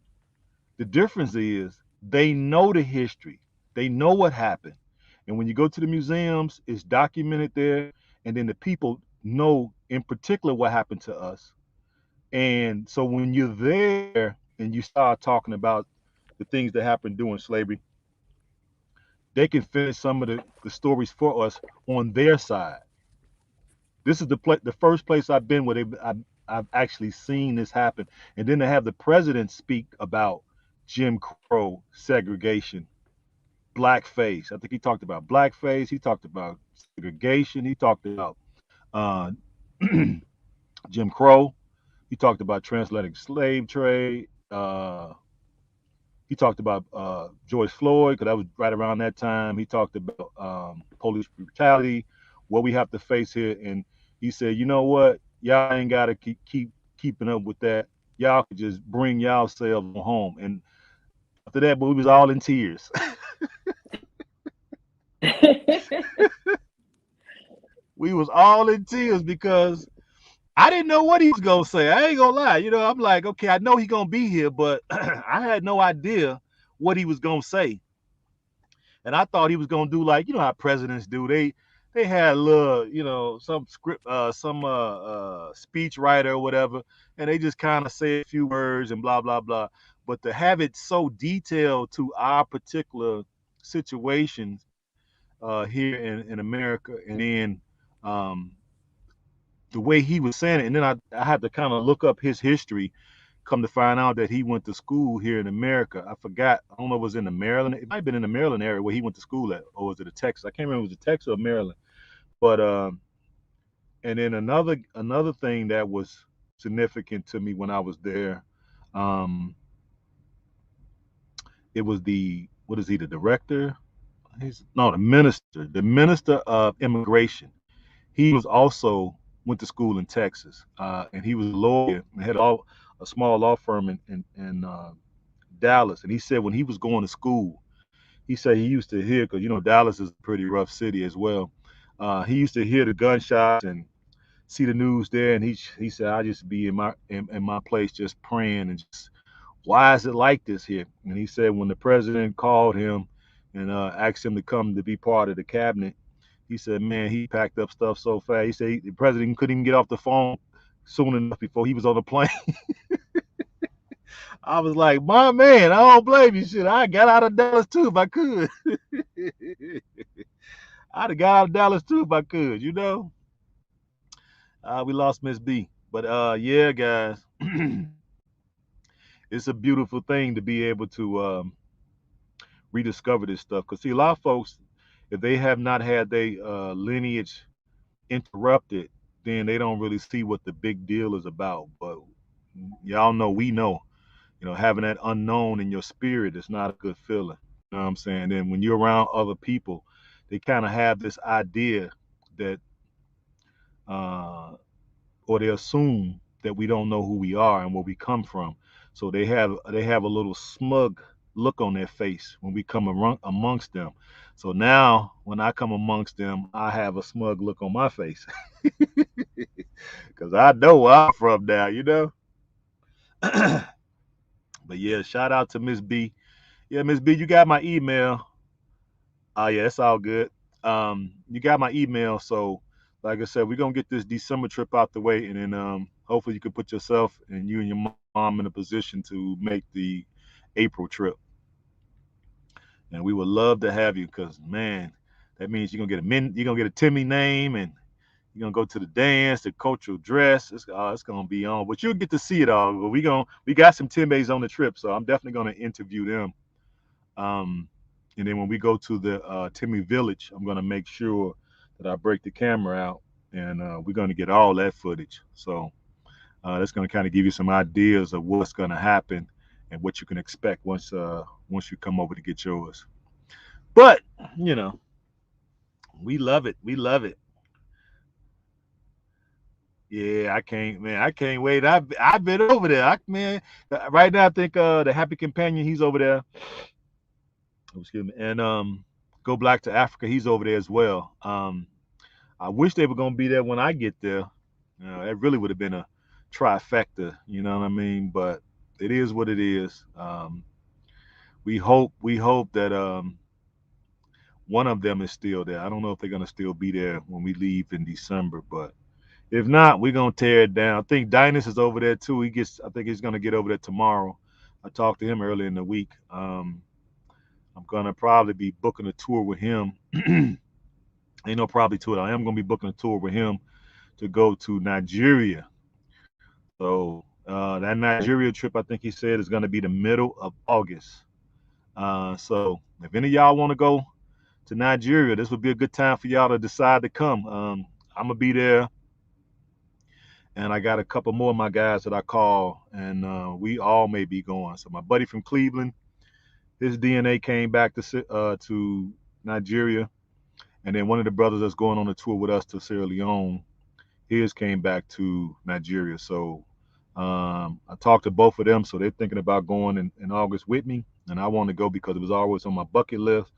the difference is they know the history, they know what happened, and when you go to the museums, it's documented there, and then the people know in particular what happened to us. And so when you're there and you start talking about the things that happened during slavery, they can finish some of the stories for us on their side. This is the first place I've been where I've actually seen this happen. And then to have the president speak about Jim Crow, segregation, blackface. I think he talked about blackface. He talked about segregation. He talked about uh, Jim Crow. He talked about transatlantic slave trade. He talked about George Floyd because that was right around that time. He talked about police brutality, what we have to face here, and he said, you know what, y'all ain't got to keep keeping up with that. Y'all could just bring y'all selves home. And after that, but we was all in tears. We was all in tears because I didn't know what he was gonna say. I ain't gonna lie. I'm like, okay, I know he's gonna be here, but I had no idea what he was gonna say. And I thought he was gonna do like how presidents do. They had a little, some script, some speech writer or whatever, and they just kind of say a few words and blah blah blah. But to have it so detailed to our particular situations here in America, and then um, the way he was saying it, and then I had to kind of look up his history. Come to find out that he went to school here in America. I forgot. I don't know if it was in the Maryland. It might have been in the Maryland area where he went to school at, or was it a Texas? I can't remember if it was a Texas or Maryland. But and then another thing that was significant to me when I was there, um, it was the what is he? The director? He's no the minister of immigration. He was also went to school in Texas, and he was a lawyer and had a small law firm in Dallas. And he said when he was going to school, he said he used to hear because Dallas is a pretty rough city as well. He used to hear the gunshots and see the news there, and he said I just be in my place just praying and just why is it like this here? And he said when the president called him and asked him to come to be part of the cabinet, he said, man, he packed up stuff so fast. He said the president couldn't even get off the phone soon enough before he was on the plane. I was like, my man, I don't blame you. Shit, I got out of Dallas too if I could. I'd have got out of Dallas too if I could. We lost Miss B, but yeah, guys, it's a beautiful thing to be able to rediscover this stuff. Cause see, a lot of folks, if they have not had their lineage interrupted, then they don't really see what the big deal is about. But y'all know, we know, having that unknown in your spirit is not a good feeling. You know what I'm saying? And when you're around other people, they kind of have this idea that uh, or they assume that we don't know who we are and where we come from. So they have a little smug look on their face when we come amongst them. So now when I come amongst them, I have a smug look on my face because I know where I'm from now, you know. But yeah, shout out to Miss B. Yeah, Miss B, you got my email. Yeah, it's all good. You got my email, so like I said, we're gonna get this December trip out the way, and then hopefully you can put yourself and you and your mom in a position to make the April trip. And we would love to have you, because man, that means you're gonna get a Timmy name, and you're gonna go to the dance, the cultural dress. It's gonna be on, but you'll get to see it all. But we got some Timbays on the trip, so I'm definitely gonna interview them. Um, and then when we go to the Timmy Village, I'm gonna make sure that I break the camera out, and we're gonna get all that footage. So that's gonna kind of give you some ideas of what's gonna happen and what you can expect once you come over to get yours. But you know, we love it. We love it. Yeah, I can't wait. I've been over there. Man, right now I think the Happy Companion, he's over there. Oh, excuse me. And Go Black to Africa, he's over there as well. I wish they were gonna be there when I get there. That really would have been a trifecta, you know what I mean? But it is what it is. We hope that one of them is still there. I don't know if they're gonna still be there when we leave in December, but if not, we're gonna tear it down. I think Dynas is over there too. I think he's gonna get over there tomorrow. I talked to him earlier in the week. I'm gonna probably be booking a tour with him. Ain't no probably tour. I am gonna be booking a tour with him to go to Nigeria. So that Nigeria trip, I think he said, is gonna be the middle of August. So if any of y'all want to go to Nigeria, this would be a good time for y'all to decide to come. I'm gonna be there, and I got a couple more of my guys that I call, and we all may be going. So my buddy from Cleveland, his DNA came back to Nigeria, and then one of the brothers that's going on a tour with us to Sierra Leone, his came back to Nigeria. So I talked to both of them, so they're thinking about going in August with me, and I want to go because it was always on my bucket list.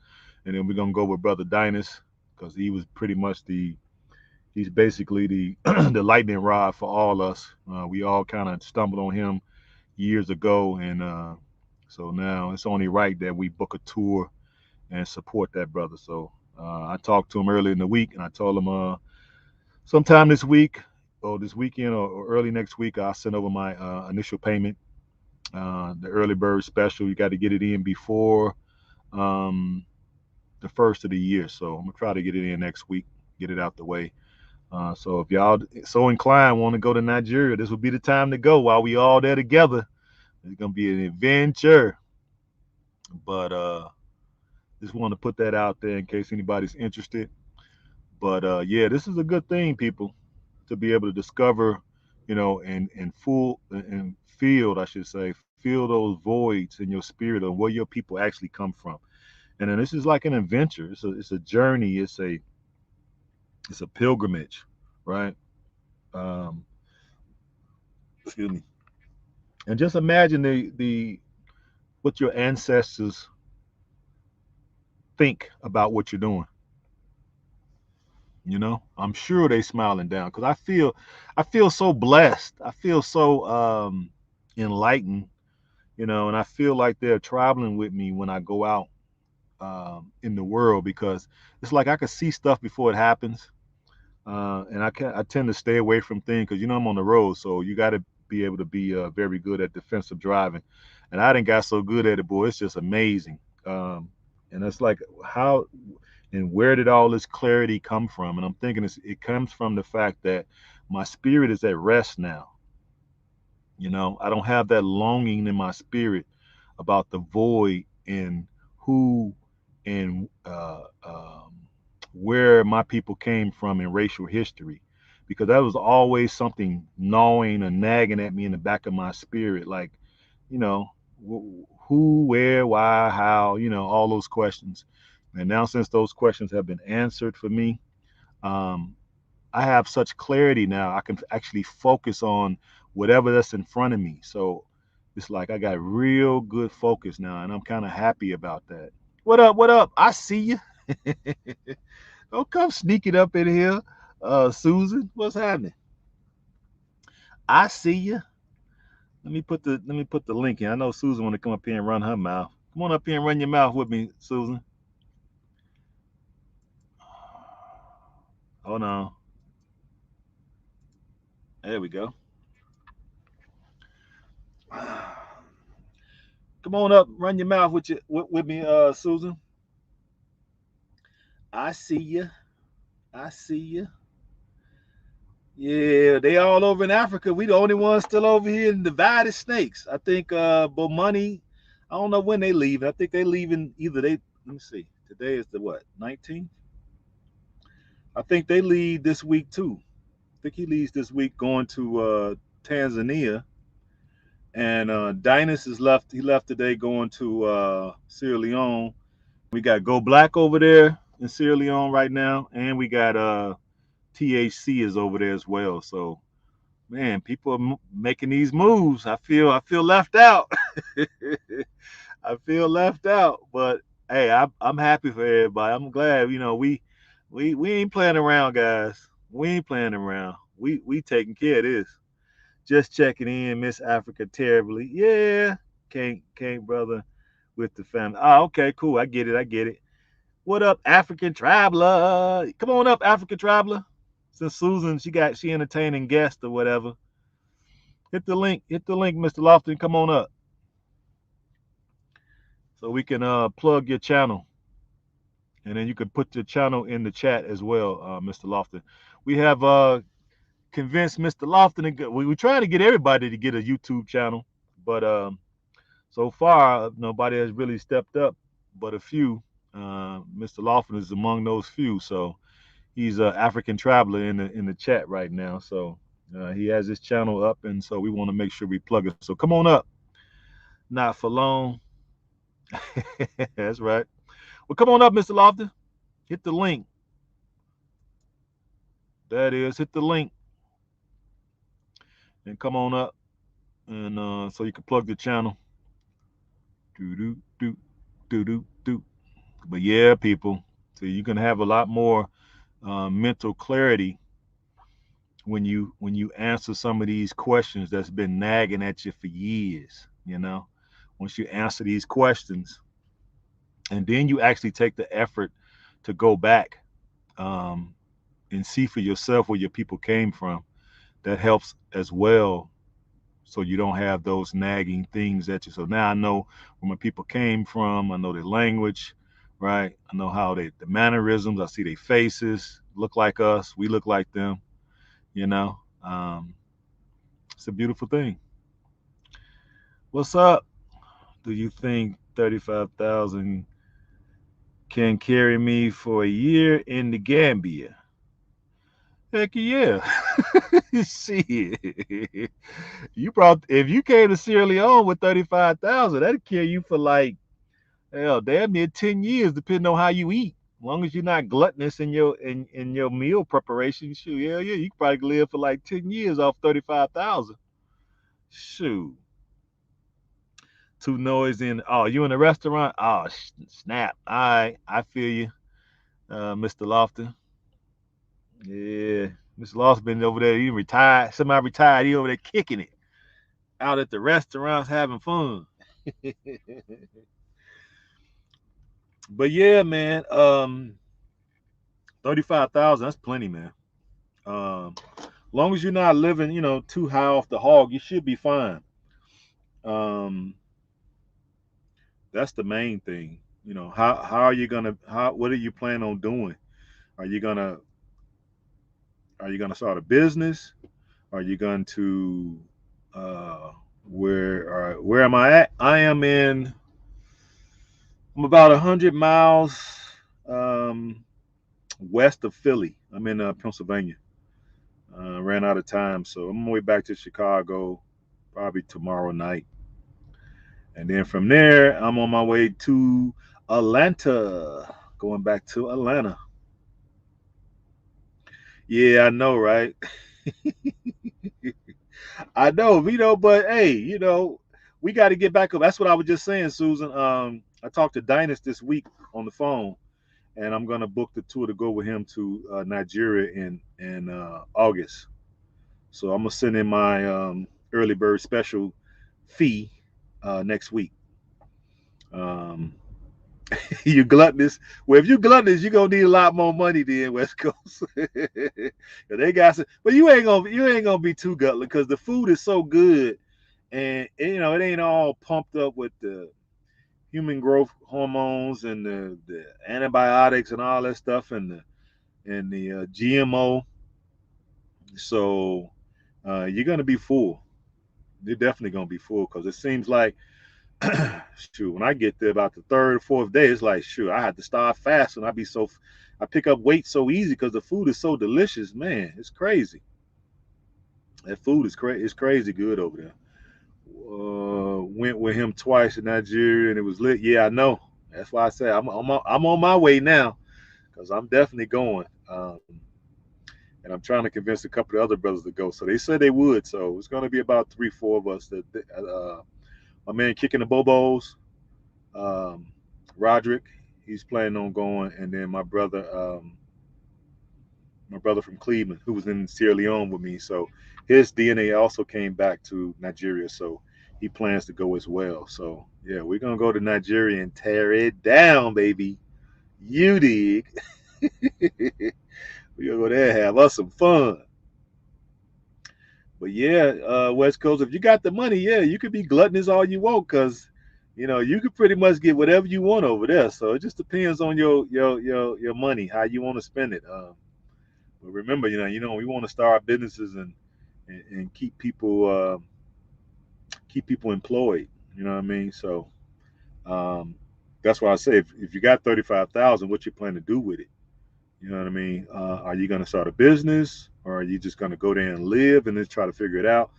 And then we're gonna go with Brother Dynas because he was pretty much he's basically the the lightning rod for all us. We all kind of stumbled on him years ago, and so now it's only right that we book a tour and support that brother. So I talked to him earlier in the week, and I told him sometime this week or this weekend or early next week, I'll send over my initial payment, the early bird special. You got to get it in before um, the first of the year. So I'm gonna try to get it in next week, get it out the way. So if y'all so inclined want to go to Nigeria, this would be the time to go while we all there together. It's gonna be an adventure. But just want to put that out there in case anybody's interested. But yeah, this is a good thing, people, to be able to discover, and field, I should say, fill those voids in your spirit of where your people actually come from. And then this is like an adventure. It's a journey. It's a pilgrimage, right? Um, Excuse me. And just imagine the what your ancestors think about what you're doing. I'm sure they smiling down because I feel so blessed. I feel so enlightened, and I feel like they're traveling with me when I go out in the world because it's like I can see stuff before it happens. And I tend to stay away from things because I'm on the road, so you got to be able to be very good at defensive driving, and I didn't got so good at it, boy. It's just amazing, and it's like how and where did all this clarity come from? And I'm thinking it comes from the fact that my spirit is at rest now. I don't have that longing in my spirit about the void and who and where my people came from in racial history, because that was always something gnawing or nagging at me in the back of my spirit, like, you know, who, where, why, how, all those questions. And now, since those questions have been answered for me, um, I have such clarity now. I can actually focus on whatever that's in front of me. So it's like I got real good focus now, and I'm kind of happy about that. What up? What up? I see you. Don't come sneaking up in here, Susan. What's happening? I see you. Let me put the link in. I know Susan want to come up here and run her mouth. Come on up here and run your mouth with me, Susan. Hold on. There we go. Come on up, run your mouth with me, Susan. I see you. I see you. Yeah, they all over in Africa. We the only ones still over here in divided snakes. I think Bomani, I don't know when they leave. I think they leaving either they let me see. Today is the what, 19th? I think they leave this week too. I think he leaves this week going to Tanzania. And Dynas is left. He left today going to Sierra Leone. We got Go Black over there in Sierra Leone right now, and we got THC is over there as well. So man, people are making these moves. I feel left out. I feel left out, but hey, I'm happy for everybody. I'm glad. We ain't playing around, guys. We ain't playing around. We taking care of this. Just checking in, Miss Africa terribly. Yeah, can't brother with the family. Oh, okay, cool. I get it. I get it. What up, African traveler? Come on up, African traveler. Since Susan, she entertaining guest or whatever. Hit the link. Hit the link, Mr. Lofton. Come on up so we can plug your channel, and then you can put your channel in the chat as well, Mr. Lofton. We have convinced Mr. Lofton. We try to get everybody to get a YouTube channel, but so far nobody has really stepped up, but a few. Mr. Lofton is among those few. So he's an African traveler in the chat right now. So he has his channel up, and so we want to make sure we plug it. So come on up. Not for long. That's right. Well, come on up, Mr. Lofton. Hit the link. That is, hit the link and come on up, and so you can plug the channel. Do do do do do do. But yeah, people, so you can have a lot more mental clarity when you answer some of these questions that's been nagging at you for years. Once you answer these questions, and then you actually take the effort to go back um, and see for yourself where your people came from. That helps as well, so you don't have those nagging things at you. So now I know where my people came from. I know their language, right? I know how the mannerisms. I see their faces look like us. We look like them. You know, um, it's a beautiful thing. What's up? Do you think 35,000 can carry me for a year in the Gambia? Heck yeah. Shit. If you came to Sierra Leone with 35,000, that'd carry you for like hell, damn near 10 years, depending on how you eat. As long as you're not gluttonous in your meal preparation, shoot, hell yeah, you could probably live for like 10 years off 35,000. Shoot. Too noisy and oh, you in a restaurant? Oh, snap. All right, I feel you, Mr. Lofton. Yeah, Mr. Lofton been over there. He retired. Somebody retired. He over there kicking it out at the restaurants, having fun. But yeah, man. 35,000. That's plenty, man. Long as you're not living, too high off the hog, you should be fine. Um, that's the main thing. How are you gonna how what are you planning on doing? Are you gonna are you gonna start a business? Are you going to uh where am I at? I'm about 100 miles um west of Philly. I'm in Pennsylvania. Ran out of time, so I'm on my way back to Chicago probably tomorrow night. And then from there, I'm on my way to Atlanta. Going back to Atlanta. Yeah, I know, right? I know, but hey, we got to get back up. That's what I was just saying, Susan. I talked to Dynas this week on the phone, and I'm gonna book the tour to go with him to Nigeria in August. So I'm gonna send in my early bird special fee next week. Um, you gluttonous. Well, if you gluttonous, you're gonna need a lot more money than West Coast. They got some, but you ain't gonna be too gutless because the food is so good, and it ain't all pumped up with the human growth hormones and the antibiotics and all that stuff and the GMO. So you're gonna be full. You're definitely gonna be full because it seems like shoot, when I get there about the third or fourth day, it's like shoot, I had to start fasting. I pick up weight so easy because the food is so delicious, man. It's crazy. That food is crazy. It's crazy good over there. Went with him twice in Nigeria and it was lit. Yeah, I know. That's why I say I'm on my way now because I'm definitely going. And I'm trying to convince a couple of other brothers to go. So they said they would. So it's going to be about 3, 4 of us. My man kicking the bobos, um, Roderick, he's planning on going, and then my brother from Cleveland, who was in Sierra Leone with me. So his DNA also came back to Nigeria. So he plans to go as well. So yeah, we're gonna go to Nigeria and tear it down, baby. You dig? We're gonna go there and have us some fun. But yeah, West Coast, if you got the money, yeah, you could be gluttonous all you want, cause you could pretty much get whatever you want over there. So it just depends on your money, how you want to spend it. But remember, we want to start businesses and keep people employed. You know what I mean? So um, that's why I say if you got 35,000, what you plan to do with it? You know what I mean? Are you going to start a business, or are you just going to go there and live and then try to figure it out?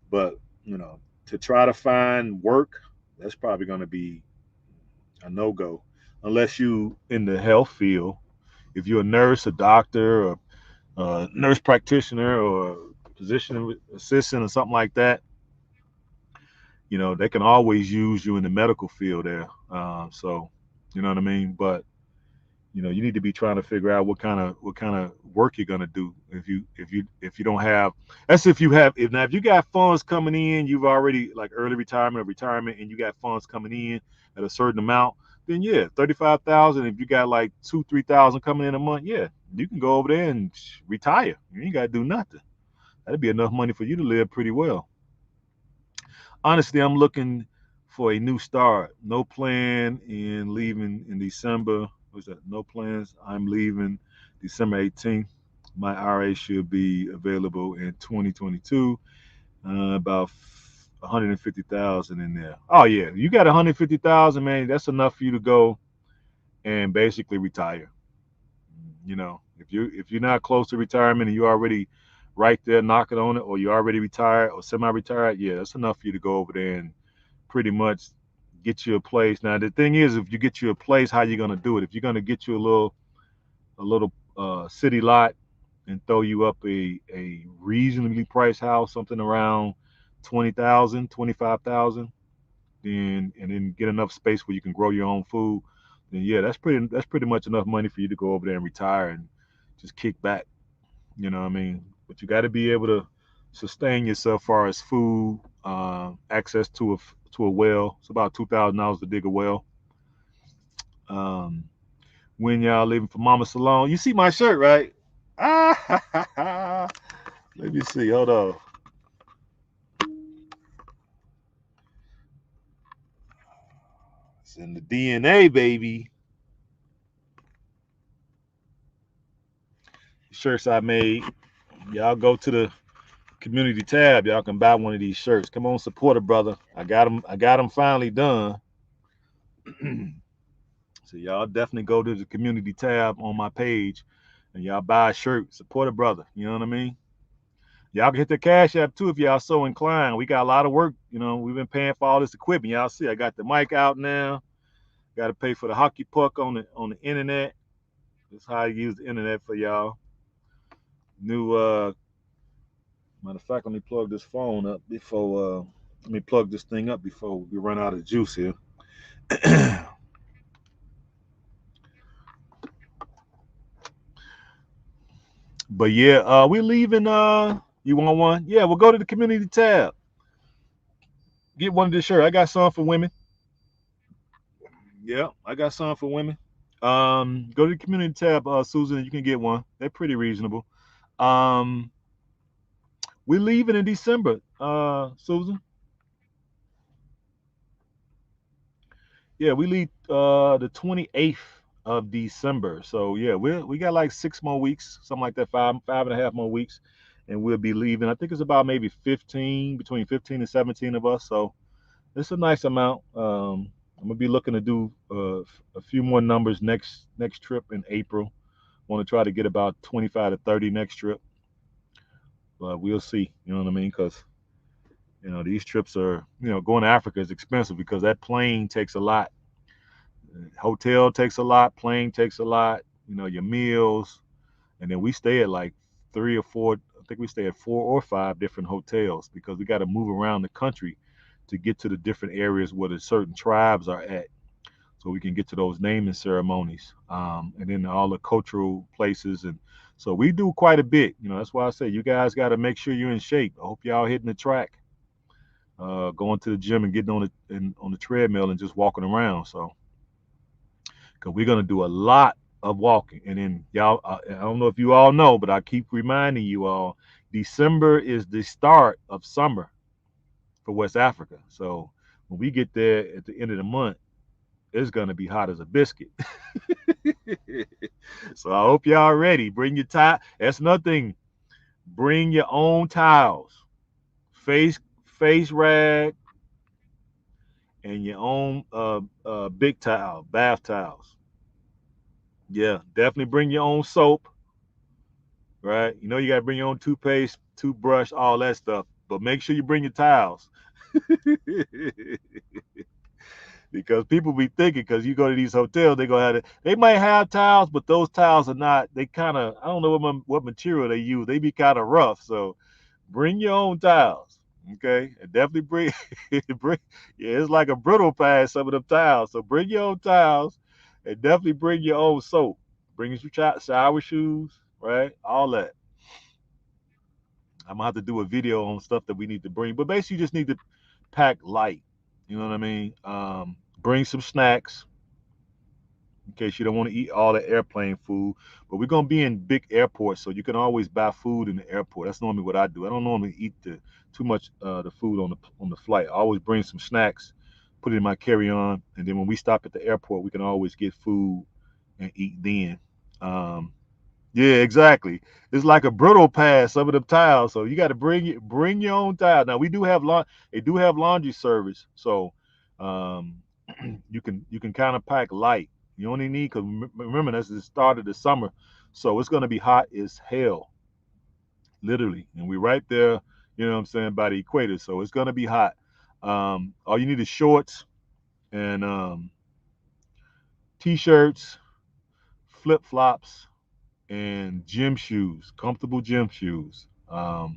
But to try to find work, that's probably going to be a no go, unless you in the health field. If you're a nurse, a doctor, or nurse practitioner, or physician assistant, or something like that, they can always use you in the medical field there. So, you know what I mean. But you need to be trying to figure out what kind of work you're gonna do if you don't have. That's if you got funds coming in, you've already like early retirement or retirement, and you got funds coming in at a certain amount. Then yeah, 35,000. If you got like 2, 3 thousand coming in a month, yeah, you can go over there and retire. You ain't gotta do nothing. That'd be enough money for you to live pretty well. Honestly, I'm looking for a new start. No plan in leaving in December. What's that? No plans. I'm leaving December 18th. My RA should be available in 2022. About 150,000 in there. Oh yeah, you got 150,000, man. That's enough for you to go and basically retire. If you're not close to retirement and you're already right there knocking on it, or you're already retired or semi-retired, yeah, that's enough for you to go over there and pretty much get you a place. Now the thing is, if you get you a place, how you gonna do it? If you're gonna get you a little city lot and throw you up a reasonably priced house, something around 20,000, 25,000, then get enough space where you can grow your own food, then yeah, that's pretty much enough money for you to go over there and retire and just kick back. You know what I mean? But you got to be able to sustain yourself as far as food, access to a well. It's about $2,000 to dig a well. Um, when y'all leaving for Mama Salon, you see my shirt, right? Ah, let me see. Hold on. It's in the DNA, baby. Shirts I made. Y'all go to the community tab. Y'all can buy one of these shirts. Come on, support a brother. I got them. I got them finally done. So y'all definitely go to the community tab on my page, and y'all buy a shirt. Support a brother. You know what I mean? Y'all can hit the Cash App too if y'all so inclined. We got a lot of work. We've been paying for all this equipment. Y'all see, I got the mic out now. Got to pay for the hockey puck on the internet. That's how I use the internet for y'all. New matter of fact, let me plug this phone up before let me plug this thing up before we run out of juice here. But yeah, we leaving. You want one? Yeah, we'll go to the community tab. Get one of this shirt. I got some for women. Yeah, I got some for women. Go to the community tab, Susan. You can get one. They're pretty reasonable. Um, we're leaving in December, Susan. Yeah, we leave the 28th of December. So yeah, we got like 6 more weeks, something like that, five and a half more weeks, and we'll be leaving. I think it's about maybe 15, between 15 and 17 of us. So it's a nice amount. I'm gonna be looking to do a few more numbers next trip in April. Want to try to get about 25 to 30 next trip, but we'll see. You know what I mean? Because these trips are going to Africa is expensive because that plane takes a lot. Hotel takes a lot, plane takes a lot, your meals, and then we stay at like three or four. I think we stay at 4 or 5 different hotels because we got to move around the country to get to the different areas where the certain tribes are at, so we can get to those naming ceremonies, and then all the cultural places. And so we do quite a bit. That's why I say you guys got to make sure you're in shape. I hope y'all hitting the track, going to the gym and getting on the treadmill and just walking around. So because we're gonna do a lot of walking. And then y'all, I don't know if you all know, but I keep reminding you all, December is the start of summer for West Africa. So when we get there at the end of the month, it's gonna be hot as a biscuit. So I hope y'all ready. Bring your tie. That's nothing. Bring your own towels, face rag, and your own big towel, bath towels. Yeah, definitely bring your own soap, right? You got to bring your own toothpaste, toothbrush, all that stuff. But make sure you bring your towels. Because people be thinking, because you go to these hotels, they gonna have they might have towels, but those towels are not. They kind of, I don't know what material they use. They be kind of rough. So bring your own towels. Okay, and definitely bring. Yeah, it's like a brittle pad, some of them towels. So bring your own towels, and definitely bring your own soap. Bring your shower shoes, right? All that. I'm gonna have to do a video on stuff that we need to bring, but basically, you just need to pack light. You know what I mean? Bring some snacks in case you don't want to eat all the airplane food. But we're gonna be in big airports, so you can always buy food in the airport. That's normally what I do. I don't normally eat too much the food on the flight. I always bring some snacks, put it in my carry-on, and then when we stop at the airport, we can always get food and eat then. Um, Yeah, exactly. It's like a brittle pad, some of them tiles. So you got to bring your own tile. Now we do have they do have laundry service, so um, you can kind of pack light. You only need because remember that's the start of the summer, so it's gonna be hot as hell, literally, and we're right there. You know what I'm saying, by the equator, so it's gonna be hot. All you need is shorts and t-shirts, flip flops, and gym shoes, comfortable gym shoes. I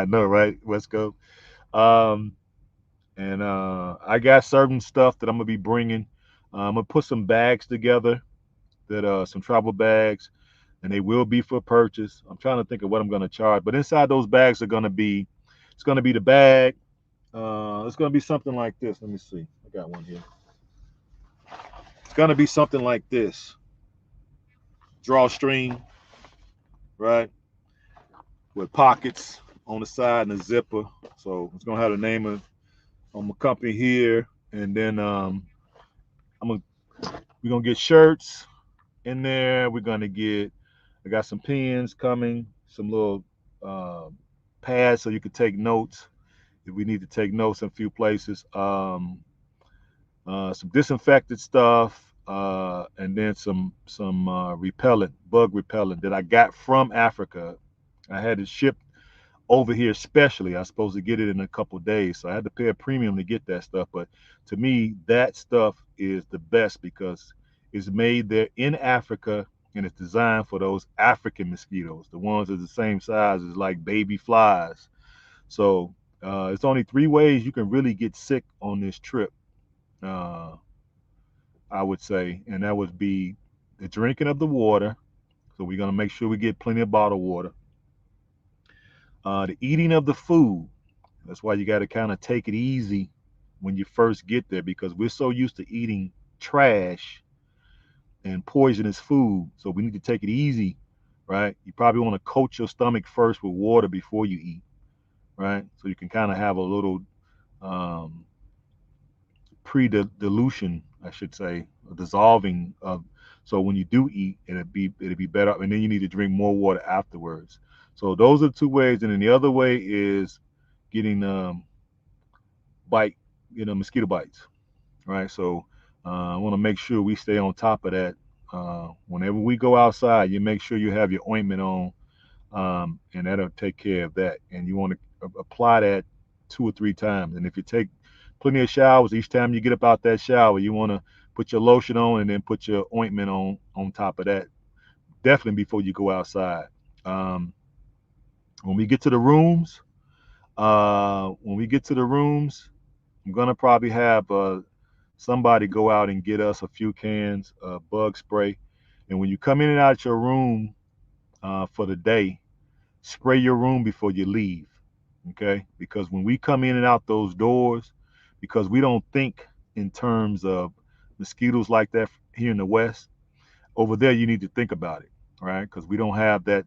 know, right, West Coast. Um, and I got certain stuff that I'm gonna be bringing. I'm gonna put some bags together, that some travel bags, and they will be for purchase. I'm trying to think of what I'm gonna charge, but inside those bags it's gonna be the bag. It's gonna be something like this. Let me see. I got one here. It's gonna be something like this. Drawstring, right, with pockets on the side and a zipper. So it's gonna have the name of on my company here, and then I'm gonna we're gonna get shirts in there. We're gonna get I got some pens coming, some little uh, pads so you could take notes if we need to take notes in a few places. Some disinfectant stuff, and then some repellent, bug repellent that I got from Africa. I had it shipped over here specially. I was supposed to get it in a couple of days, so I had to pay a premium to get that stuff. But to me, that stuff is the best because it's made there in Africa. and it's designed for those African mosquitoes, the ones that's the same size as like baby flies. So it's only three ways you can really get sick on this trip, uh, I would say, and that would be the drinking of the water. So we're gonna make sure we get plenty of bottled water. The eating of the food. That's why you got to kind of take it easy when you first get there because we're so used to eating trash and poisonous food. So we need to take it easy, right? You probably want to coat your stomach first with water before you eat, right? So you can kind of have a little um, pre-dilution, I should say, dissolving of. So when you do eat, it'll be better, and then you need to drink more water afterwards. So those are two ways, and then the other way is getting bite, mosquito bites, right? So I want to make sure we stay on top of that. Whenever we go outside, you make sure you have your ointment on, and that'll take care of that. And you want to apply that 2 or 3 times. And if you take plenty of showers, each time you get up out that shower, you want to put your lotion on and then put your ointment on top of that. Definitely before you go outside. Um, when we get to the rooms, when we get to the rooms, I'm gonna probably have somebody go out and get us a few cans of bug spray. And when you come in and out your room for the day, spray your room before you leave. Okay? Because when we come in and out those doors, because we don't think in terms of mosquitoes like that here in the West, over there you need to think about it, right? Because we don't have that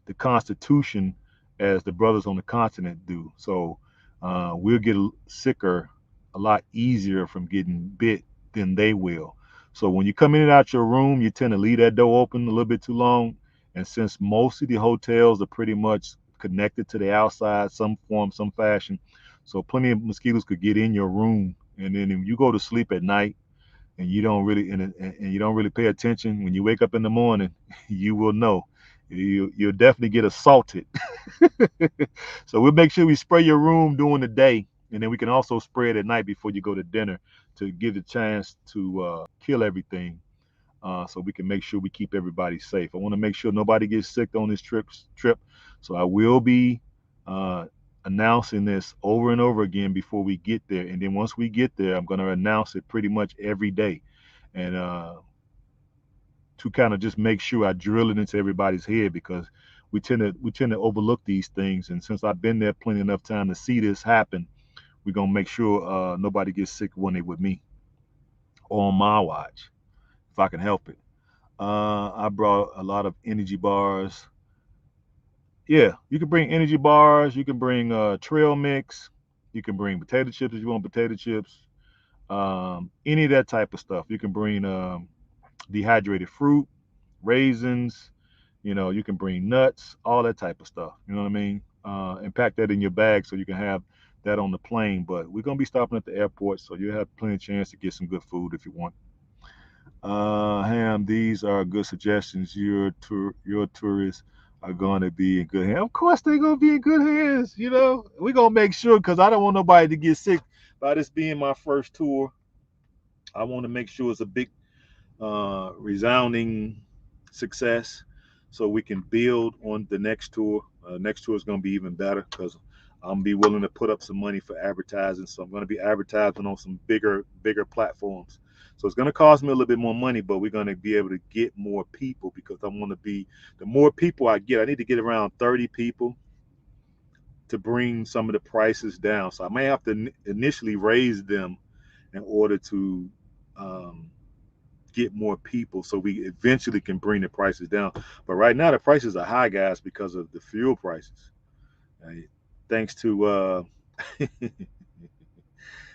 the Constitution as the brothers on the continent do. So we'll get sicker a lot easier from getting bit than they will. So when you come in and out your room, you tend to leave that door open a little bit too long. And since most of the hotels are pretty much connected to the outside, some form, some fashion, so plenty of mosquitoes could get in your room. And then if you go to sleep at night, and you don't really pay attention when you wake up in the morning, you will know. You'll definitely get assaulted. So we'll make sure we spray your room during the day, and then we can also spray it at night before you go to dinner to give the chance to kill everything. So we can make sure we keep everybody safe. I want to make sure nobody gets sick on this trip. So I will be uh, announcing this over and over again before we get there. And then once we get there, I'm going to announce it pretty much every day. And to kind of just make sure I drill it into everybody's head because we tend to overlook these things. And since I've been there plenty enough time to see this happen, we're gonna make sure nobody gets sick when they with me or on my watch if I can help it. I brought a lot of energy bars. Yeah, you can bring energy bars. You can bring trail mix. You can bring potato chips if you want potato chips. Any of that type of stuff. You can bring dehydrated fruit, raisins. You can bring nuts, all that type of stuff. You know what I mean? And pack that in your bag so you can have that on the plane. But we're gonna be stopping at the airport, so you have plenty of chance to get some good food if you want. Ham, these are good suggestions. Your tourists are going to be in good hands. Of course, they're going to be in good hands. We're going to make sure because I don't want nobody to get sick by this being my first tour. I want to make sure it's a big, resounding success so we can build on the next tour. Next tour is going to be even better because I'm going to be willing to put up some money for advertising. So I'm going to be advertising on some bigger platforms. So it's going to cost me a little bit more money, but we're going to be able to get more people because I want to be, the more people I get, I need to get around 30 people to bring some of the prices down. So I may have to initially raise them in order to um, get more people so we eventually can bring the prices down. But right now the prices are high, guys, because of the fuel prices. Uh, Thanks to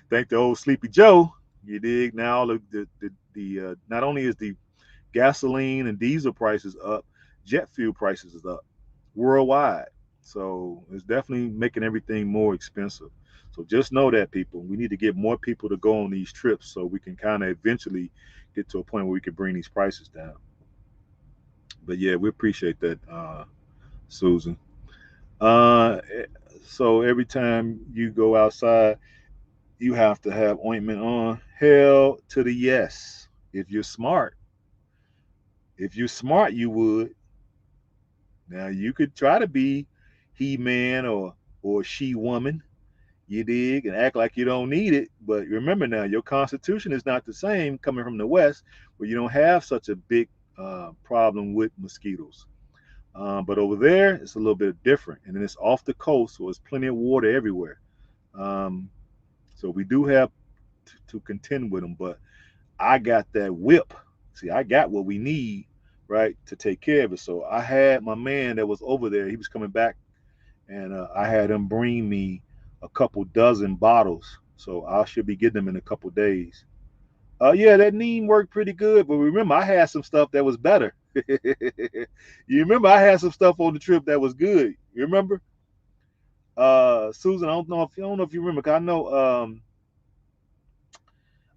thank the old Sleepy Joe. You dig? Now the not only is the gasoline and diesel prices up, jet fuel prices is up worldwide. So it's definitely making everything more expensive. So just know that, people, we need to get more people to go on these trips so we can kind of eventually get to a point where we can bring these prices down. But yeah, we appreciate that, Susan. Uh, so every time you go outside, you have to have ointment on. Hell to the yes. If you're smart, If you're smart, you would. Now you could try to be he man or she woman, you dig, and act like you don't need it. But remember now, your constitution is not the same coming from the West, where you don't have such a big problem with mosquitoes. But over there, it's a little bit different, and then it's off the coast, so there's plenty of water everywhere. Um, so we do have to contend with them. But I got that whip. See, I got what we need, right, to take care of it. So I had my man that was over there. He was coming back, and I had him bring me a couple dozen bottles. So I should be getting them in a couple days. Yeah, that neem worked pretty good, but remember, I had some stuff that was better. You remember, I had some stuff on the trip that was good. You remember, Susan? I don't know if you remember. 'Cause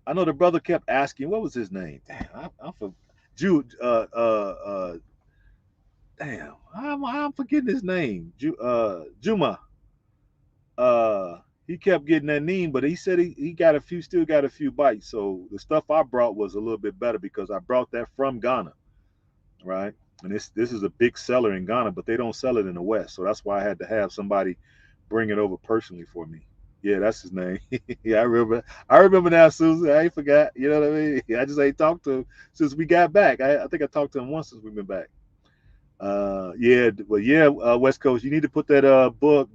I know the brother kept asking, what was his name? Damn, I'm for Jude. Damn, I'm forgetting his name. Juma. Uh, he kept getting that neem, but he said he got a few, still got a few bites. So the stuff I brought was a little bit better because I brought that from Ghana, right? And this is a big seller in Ghana, but they don't sell it in the West. So that's why I had to have somebody bring it over personally for me. Yeah, that's his name. Yeah, I remember. I remember now, Susan. I ain't forgot. You know what I mean? I just ain't talked to him since we got back. I think I talked to him once since we've been back. Yeah, well, yeah, West Coast. You need to put that book.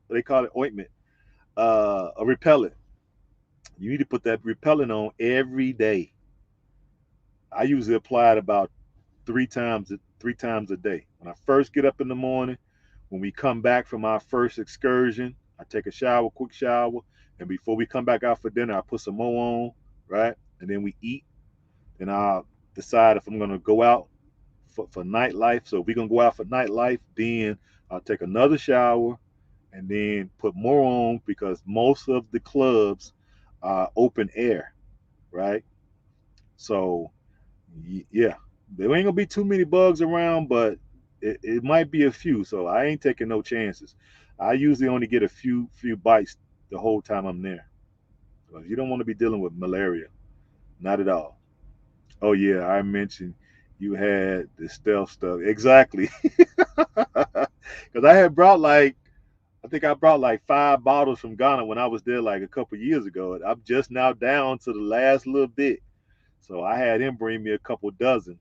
They call it ointment. A repellent. You need to put that repellent on every day. I usually apply it about three times a day. When I first get up in the morning, when we come back from our first excursion, I take a shower, quick shower, and before we come back out for dinner, I put some more on, right? And then we eat. Then I'll decide if I'm gonna go out for nightlife. So if we're gonna go out for nightlife, then I'll take another shower and then put more on because most of the clubs are open air, right? So yeah, there ain't gonna be too many bugs around, but it might be a few. So I ain't taking no chances. I usually only get a few bites the whole time I'm there. So you don't want to be dealing with malaria, not at all. Oh yeah, I mentioned you had the stealth stuff exactly, because I had brought like I think I brought like 5 bottles from Ghana when I was there like a couple years ago. And I'm just now down to the last little bit, so I had him bring me a couple dozen.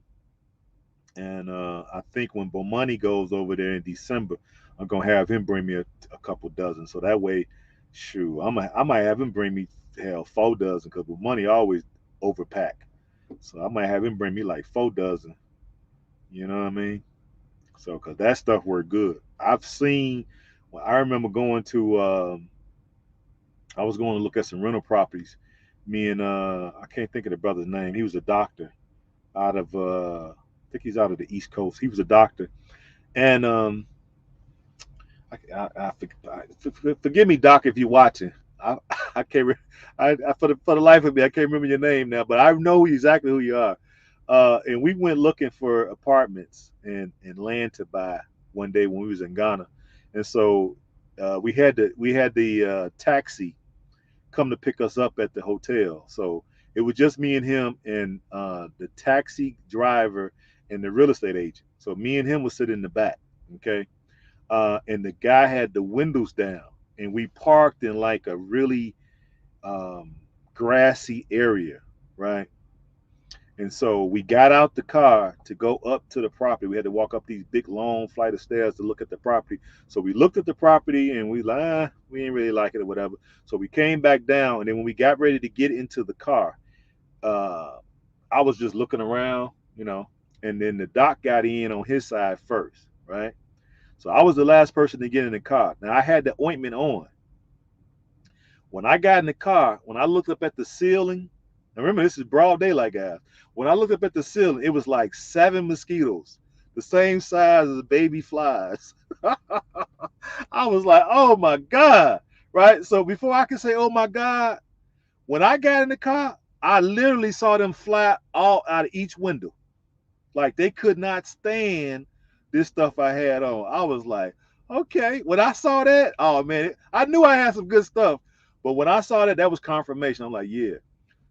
And I think when Bomani goes over there in December, I'm gonna have him bring me a couple dozen. So that way, shoot, I might have him bring me hell 4 dozen because Bomani always overpack. So I might have him bring me like 4 dozen. You know what I mean? So because that stuff worked good. I've seen. Well, I remember going to. I was going to look at some rental properties. Me and I can't think of the brother's name. He was a doctor out of. I think he's out of the East Coast. He was a doctor, and forgive me, Doc, if you're watching. I, I can't. For the life of me, I can't remember your name now, but I know exactly who you are. And we went looking for apartments and land to buy one day when we was in Ghana, and so we had the taxi come to pick us up at the hotel. So it was just me and him and the taxi driver and the real estate agent. So me and him was sitting in the back. Okay, and the guy had the windows down, and we parked in like a really um, grassy area, right? And so we got out the car to go up to the property. We had to walk up these big long flight of stairs to look at the property. So we looked at the property and we like, we didn't really like it or whatever. So we came back down, and then when we got ready to get into the car, uh, I was just looking around, and then the doc got in on his side first, right? So I was the last person to get in the car. Now I had the ointment on. When I got in the car, when I looked up at the ceiling, and remember this is broad daylight, guys. When I looked up at the ceiling, it was like 7 mosquitoes, the same size as baby flies. I was like, oh my God. Right? So before I could say, oh my God, when I got in the car, I literally saw them fly all out of each window. Like they could not stand this stuff I had on. I was like, okay. When I saw that, oh man, I knew I had some good stuff. But when I saw that, that was confirmation. I'm like, yeah.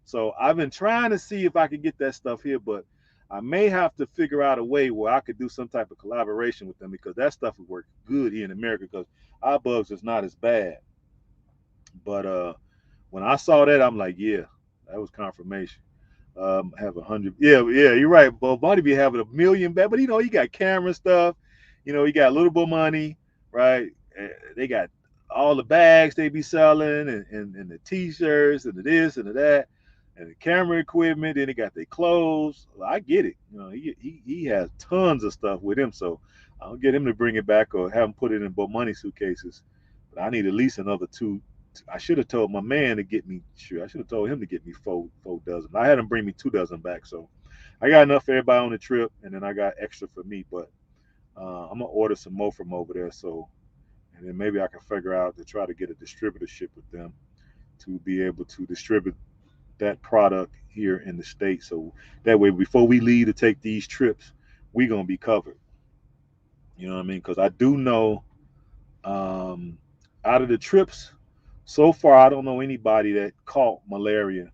So I've been trying to see if I could get that stuff here, but I may have to figure out a way where I could do some type of collaboration with them because that stuff would work good here in America because our bugs is not as bad. But when I saw that, I'm like, yeah, that was confirmation. Have 100. Yeah, yeah, you're right. But Bunny be having a million back, but he got camera stuff. He got a little bit of money, right? They got all the bags they be selling, and the t-shirts, and the this and the that, and the camera equipment. Then they got their clothes. Well, I get it. He has tons of stuff with him, so I'll get him to bring it back or have him put it in both money suitcases. But I need at least another two. I should have told my man to get me. Sure, I should have told him to get me four dozen. I had him bring me 2 dozen back, so I got enough for everybody on the trip, and then I got extra for me. But I'm gonna order some more from over there, so and then maybe I can figure out to try to get a distributorship with them to be able to distribute that product here in the states. So that way, before we leave to take these trips, we gonna be covered. You know what I mean? Because I do know um, out of the trips so far, I don't know anybody that caught malaria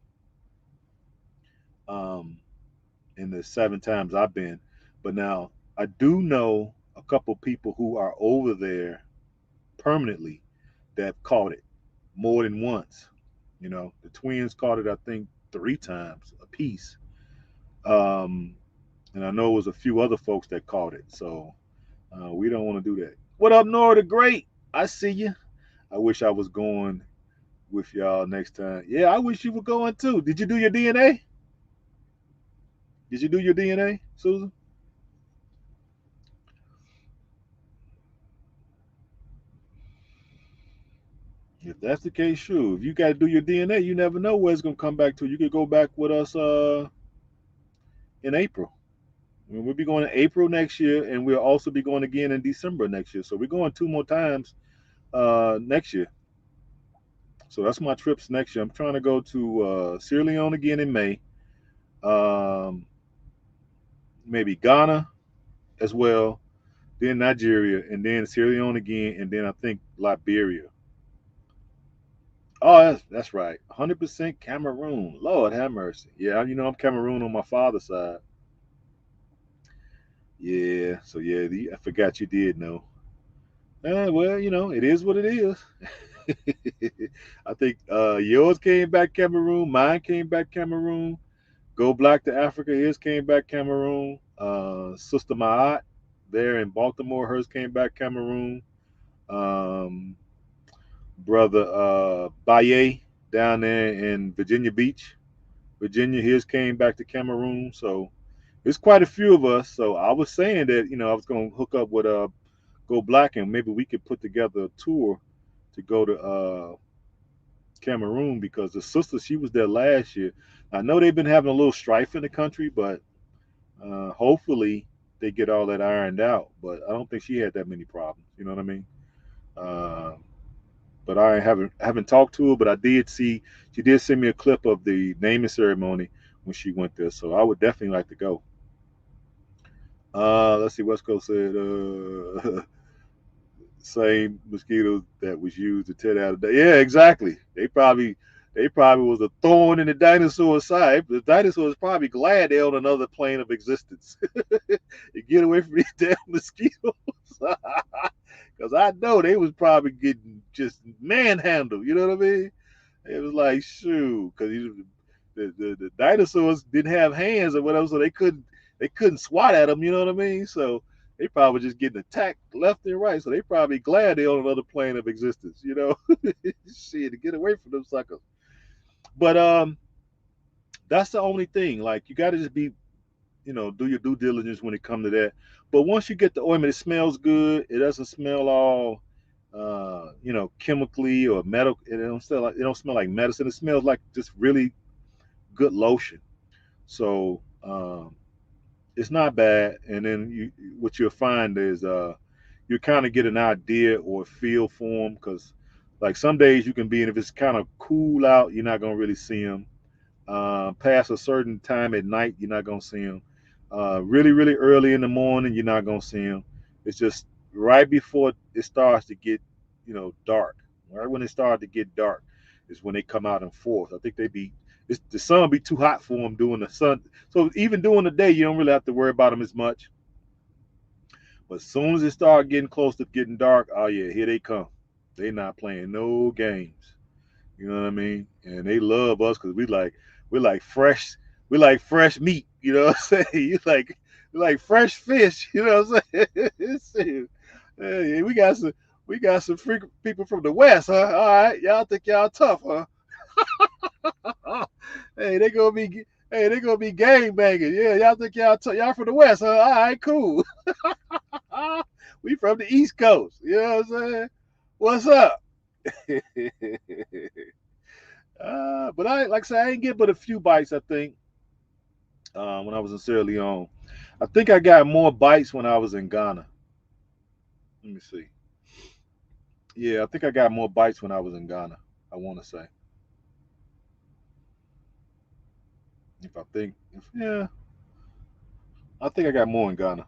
um, in the 7 times I've been. But now I do know a couple people who are over there permanently that have caught it more than once. The twins caught it, I think, 3 times apiece. Um, and I know it was a few other folks that caught it. So we don't want to do that. What up, Nora the Great? I see you. I wish I was going with y'all next time. Yeah, I wish you were going too. Did you do your DNA? Did you do your DNA, Susan? If that's the case, sure. If you got to do your DNA, you never know where it's gonna come back to. You could go back with us in April. I mean, we'll be going in April next year, and we'll also be going again in December next year. So we're going 2 more times next year. So that's my trips next year. I'm trying to go to Sierra Leone again in May, um, maybe Ghana as well, then Nigeria, and then Sierra Leone again, and then I think Liberia. Oh, that's right. 100% Cameroon. Lord have mercy. Yeah, I'm Cameroon on my father's side. Yeah, so yeah, I forgot you did know. Well, it is what it is. I think yours came back Cameroon, mine came back Cameroon. Go Black to Africa, his came back Cameroon. Sister Maat there in Baltimore, hers came back Cameroon. Um, Brother Baye down there in Virginia Beach, Virginia, his came back to Cameroon. So it's quite a few of us. So I was saying that I was going to hook up with Go Black and maybe we could put together a tour to go to Cameroon because the sister she was there last year. I know they've been having a little strife in the country, but hopefully they get all that ironed out. But I don't think she had that many problems. You know what I mean? Uh, but I haven't talked to her, but I did see she did send me a clip of the naming ceremony when she went there. So I would definitely like to go. Let's see. West Coast said same mosquitoes that was used to tear down the. Yeah, exactly. They probably was a thorn in the dinosaur's side. The dinosaur is probably glad they're on another plane of existence. To get away from these damn mosquitoes. Because I know they was probably getting just manhandled. You know what I mean? It was like shoot, because the dinosaurs didn't have hands or whatever, so they couldn't swat at them. You know what I mean? So they probably just getting attacked left and right. So they probably glad they on another plane of existence. Shit, to get away from them suckers. But that's the only thing. Like you got to just be, do your due diligence when it comes to that. But once you get the ointment, it smells good. It doesn't smell all chemically or metal. It don't smell like medicine. It smells like just really good lotion. So it's not bad. And then what you'll find is you kind of get an idea or feel for them because like some days you can be, and if it's kind of cool out, you're not gonna really see them. Past a certain time at night, you're not gonna see them. Really, really early in the morning, you're not gonna see them. It's just right before it starts to get, dark. Right when it starts to get dark is when they come out in force. I think they be. the sun be too hot for them during the sun. So even during the day, you don't really have to worry about them as much. But as soon as it start getting close to getting dark, oh yeah, here they come. They not playing no games. You know what I mean? And they love us because we like fresh we like fresh meat. You know what I'm saying? You like fresh fish. You know what I'm saying? Hey, we got some freak people from the west, huh? All right, y'all think y'all tough, huh? hey, they gonna be gang banging. Yeah, y'all think y'all from the west, huh? All right, cool. we from the East Coast. You know what I'm saying? What's up? But I like I said, I ain't get but a few bites. I think when I was in Sierra Leone, I think I got more bites when I was in Ghana. Let me see. Yeah, I think I got more bites when I was in Ghana. I want to say, if I think, if, yeah, I think I got more in Ghana.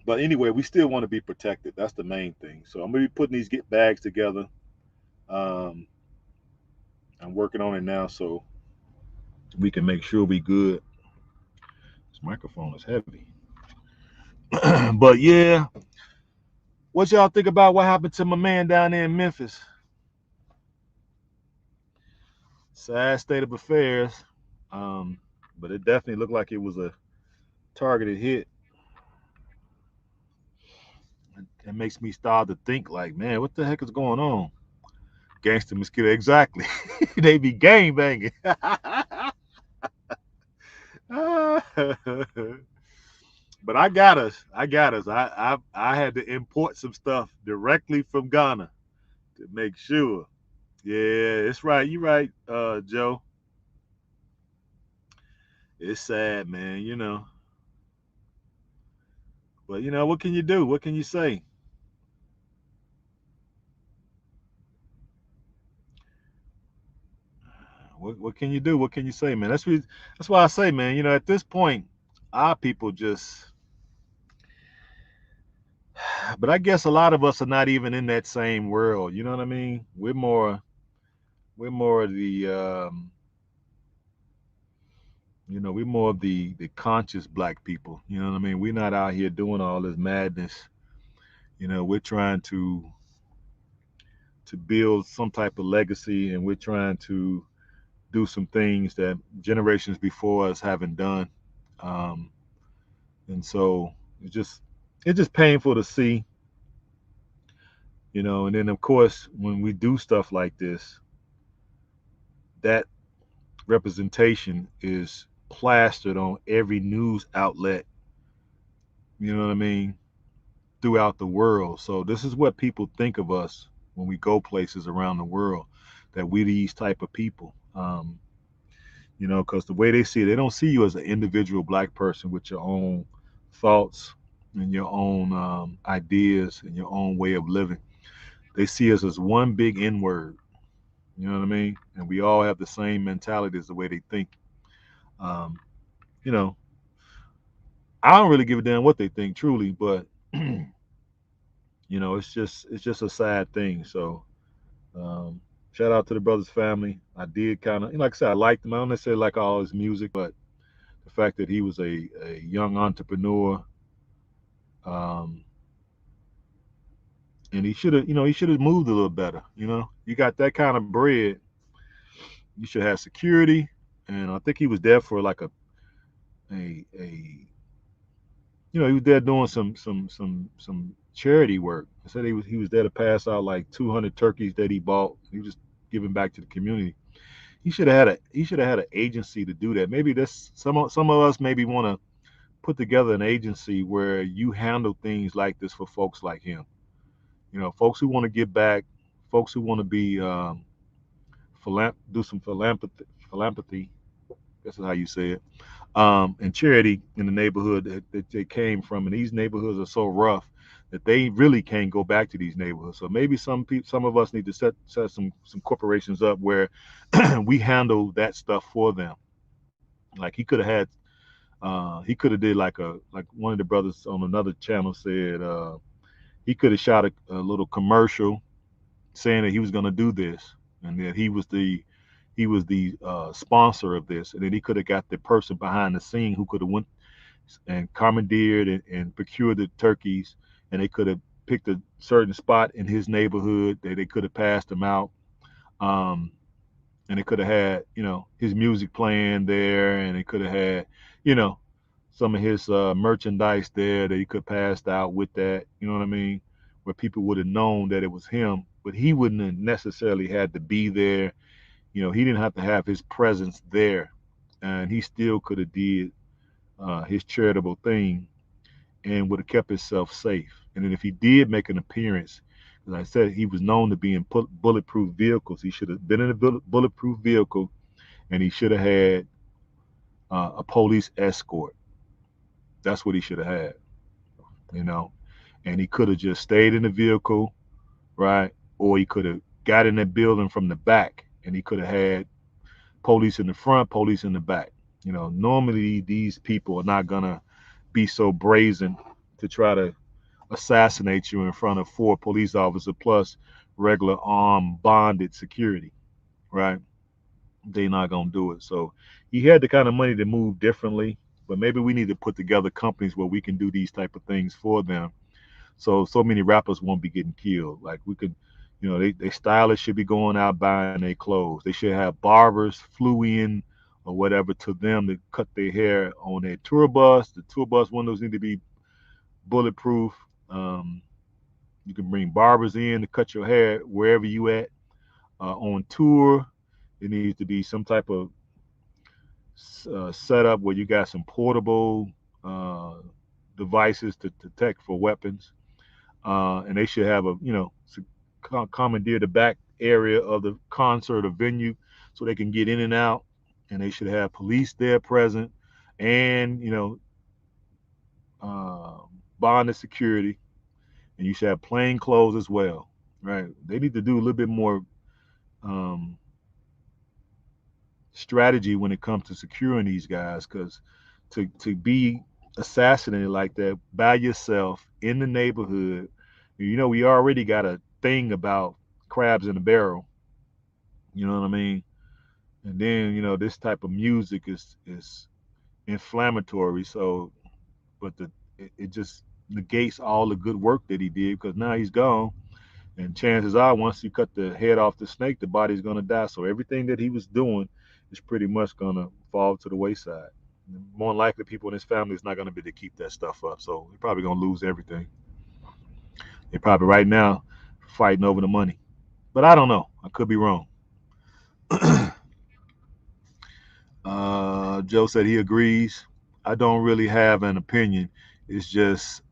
But anyway, we still want to be protected. That's the main thing. So I'm gonna be putting these get bags together. Um, I'm working on it now, so we can make sure we good. This microphone is heavy. but yeah, what y'all think about what happened to my man down there in Memphis? Sad state of affairs. Um, but it definitely looked like it was a targeted hit. It makes me start to think like, man, what the heck is going on? Gangster mosquito, exactly. they be gang banging. but I got us. I got us. I had to import some stuff directly from Ghana to make sure. Yeah, it's right. You right, Joe. It's sad, man. But what can you do? What can you say? What can you do? What can you say, man? That's why I say, man. At this point, our people just. But I guess a lot of us are not even in that same world. You know what I mean? We're more of the we're more of the conscious black people. You know what I mean? We're not out here doing all this madness. We're trying to build some type of legacy, and we're trying to do some things that generations before us haven't done. Um, and so it's just painful to see. And then of course when we do stuff like this, that representation is plastered on every news outlet, you know what I mean, throughout the world. So this is what people think of us when we go places around the world, that we these type of people. Because the way they see it, they don't see you as an individual black person with your own thoughts and your own ideas and your own way of living. They see us as one big N word. You know what I mean? And we all have the same mentality as the way they think. Um, you know, I don't really give a damn what they think, truly, but it's just a sad thing. So um, shout out to the brother's family. I did kind of, like I said, I liked him. I don't necessarily like all his music, but the fact that he was a young entrepreneur, um, and he should have moved a little better. You got that kind of bread, you should have security, and I think he was there for like a he was there doing some charity work. I said he was there to pass out like 200 turkeys that he bought. He was giving back to the community. He should have had an agency to do that. Maybe this some of us maybe want to put together an agency where you handle things like this for folks like him. Folks who want to give back, folks who want to be do some philanthropy. That's how you say it. And charity in the neighborhood that they came from. And these neighborhoods are so rough that they really can't go back to these neighborhoods. So maybe some of us need to set some corporations up where we handle that stuff for them. Like he could have did like one of the brothers on another channel said, he could have shot a little commercial saying that he was going to do this, and that he was He was the sponsor of this, and then he could have got the person behind the scene who could have went and commandeered and procured the turkeys, and they could have picked a certain spot in his neighborhood that they could have passed them out. Um, and it could have had, his music playing there, and it could have had, you know, some of his merchandise there that he could have passed out with that. You know what I mean? Where people would have known that it was him, but he wouldn't have necessarily had to be there. He didn't have to have his presence there, and he still could have did his charitable thing and would have kept himself safe. And then if he did make an appearance, as I said, he was known to be in bulletproof vehicles. He should have been in a bulletproof vehicle, and he should have had a police escort. That's what he should have had, you know. And he could have just stayed in the vehicle, right? Or he could have got in that building from the back, and he could have had police in the front, police in the back. Normally these people are not gonna be so brazen to try to assassinate you in front of four police officers plus regular armed bonded security, right? They're not gonna do it. So he had the kind of money to move differently, but maybe we need to put together companies where we can do these type of things for them. So many rappers won't be getting killed. Like we could, they stylists should be going out buying their clothes. They should have barbers flew in or whatever to them to cut their hair on their tour bus. The tour bus windows need to be bulletproof. Um, You can bring barbers in to cut your hair wherever you at. On tour, it needs to be some type of setup where you got some portable uh, devices to detect for weapons, and they should have commandeer the back area of the concert or venue so they can get in and out, and they should have police there present, and uh, bonded security, and you should have plain clothes as well. Right? They need to do a little bit more um, strategy when it comes to securing these guys, because to be assassinated like that by yourself in the neighborhood, we already got a thing about crabs in a barrel. You know what I mean? And then this type of music is inflammatory. So, but it just negates all the good work that he did because now he's gone. And chances are, once you cut the head off the snake, the body's going to die. So everything that he was doing is pretty much going to fall to the wayside. More than likely, people in his family is not going to be able to keep that stuff up. So they're probably going to lose everything. They're probably right now fighting over the money. But I don't know. I could be wrong. Joe said he agrees. I don't really have an opinion. It's just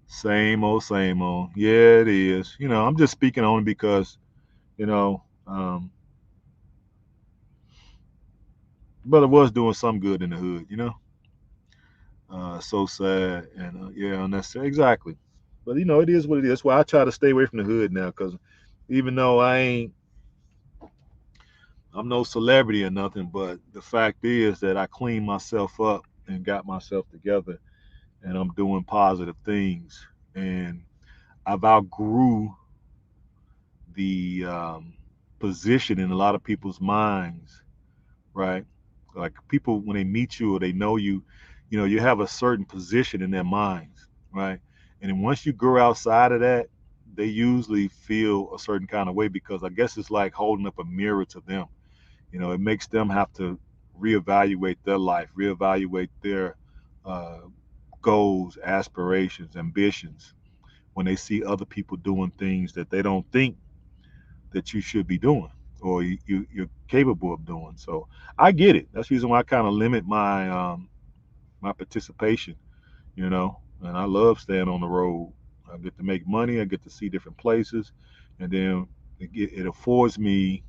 same old, same old. Yeah, it is. I'm just speaking on it because, you know, um, brother was doing some good in the hood, so sad and yeah, unnecessary. Exactly. But it is what it is. That's why I try to stay away from the hood now, because even though I'm no celebrity or nothing, but the fact is that I cleaned myself up and got myself together, and I'm doing positive things, and I've outgrew the position in a lot of people's minds, right? Like people when they meet you or they know you, you have a certain position in their minds, right? And then once you grow outside of that, they usually feel a certain kind of way because I guess it's like holding up a mirror to them. It makes them have to reevaluate their life, reevaluate their uh, goals, aspirations, ambitions when they see other people doing things that they don't think that you should be doing or you're capable of doing. So I get it. That's the reason why I kind of limit my participation, and I love staying on the road. I get to make money. I get to see different places, and then it affords me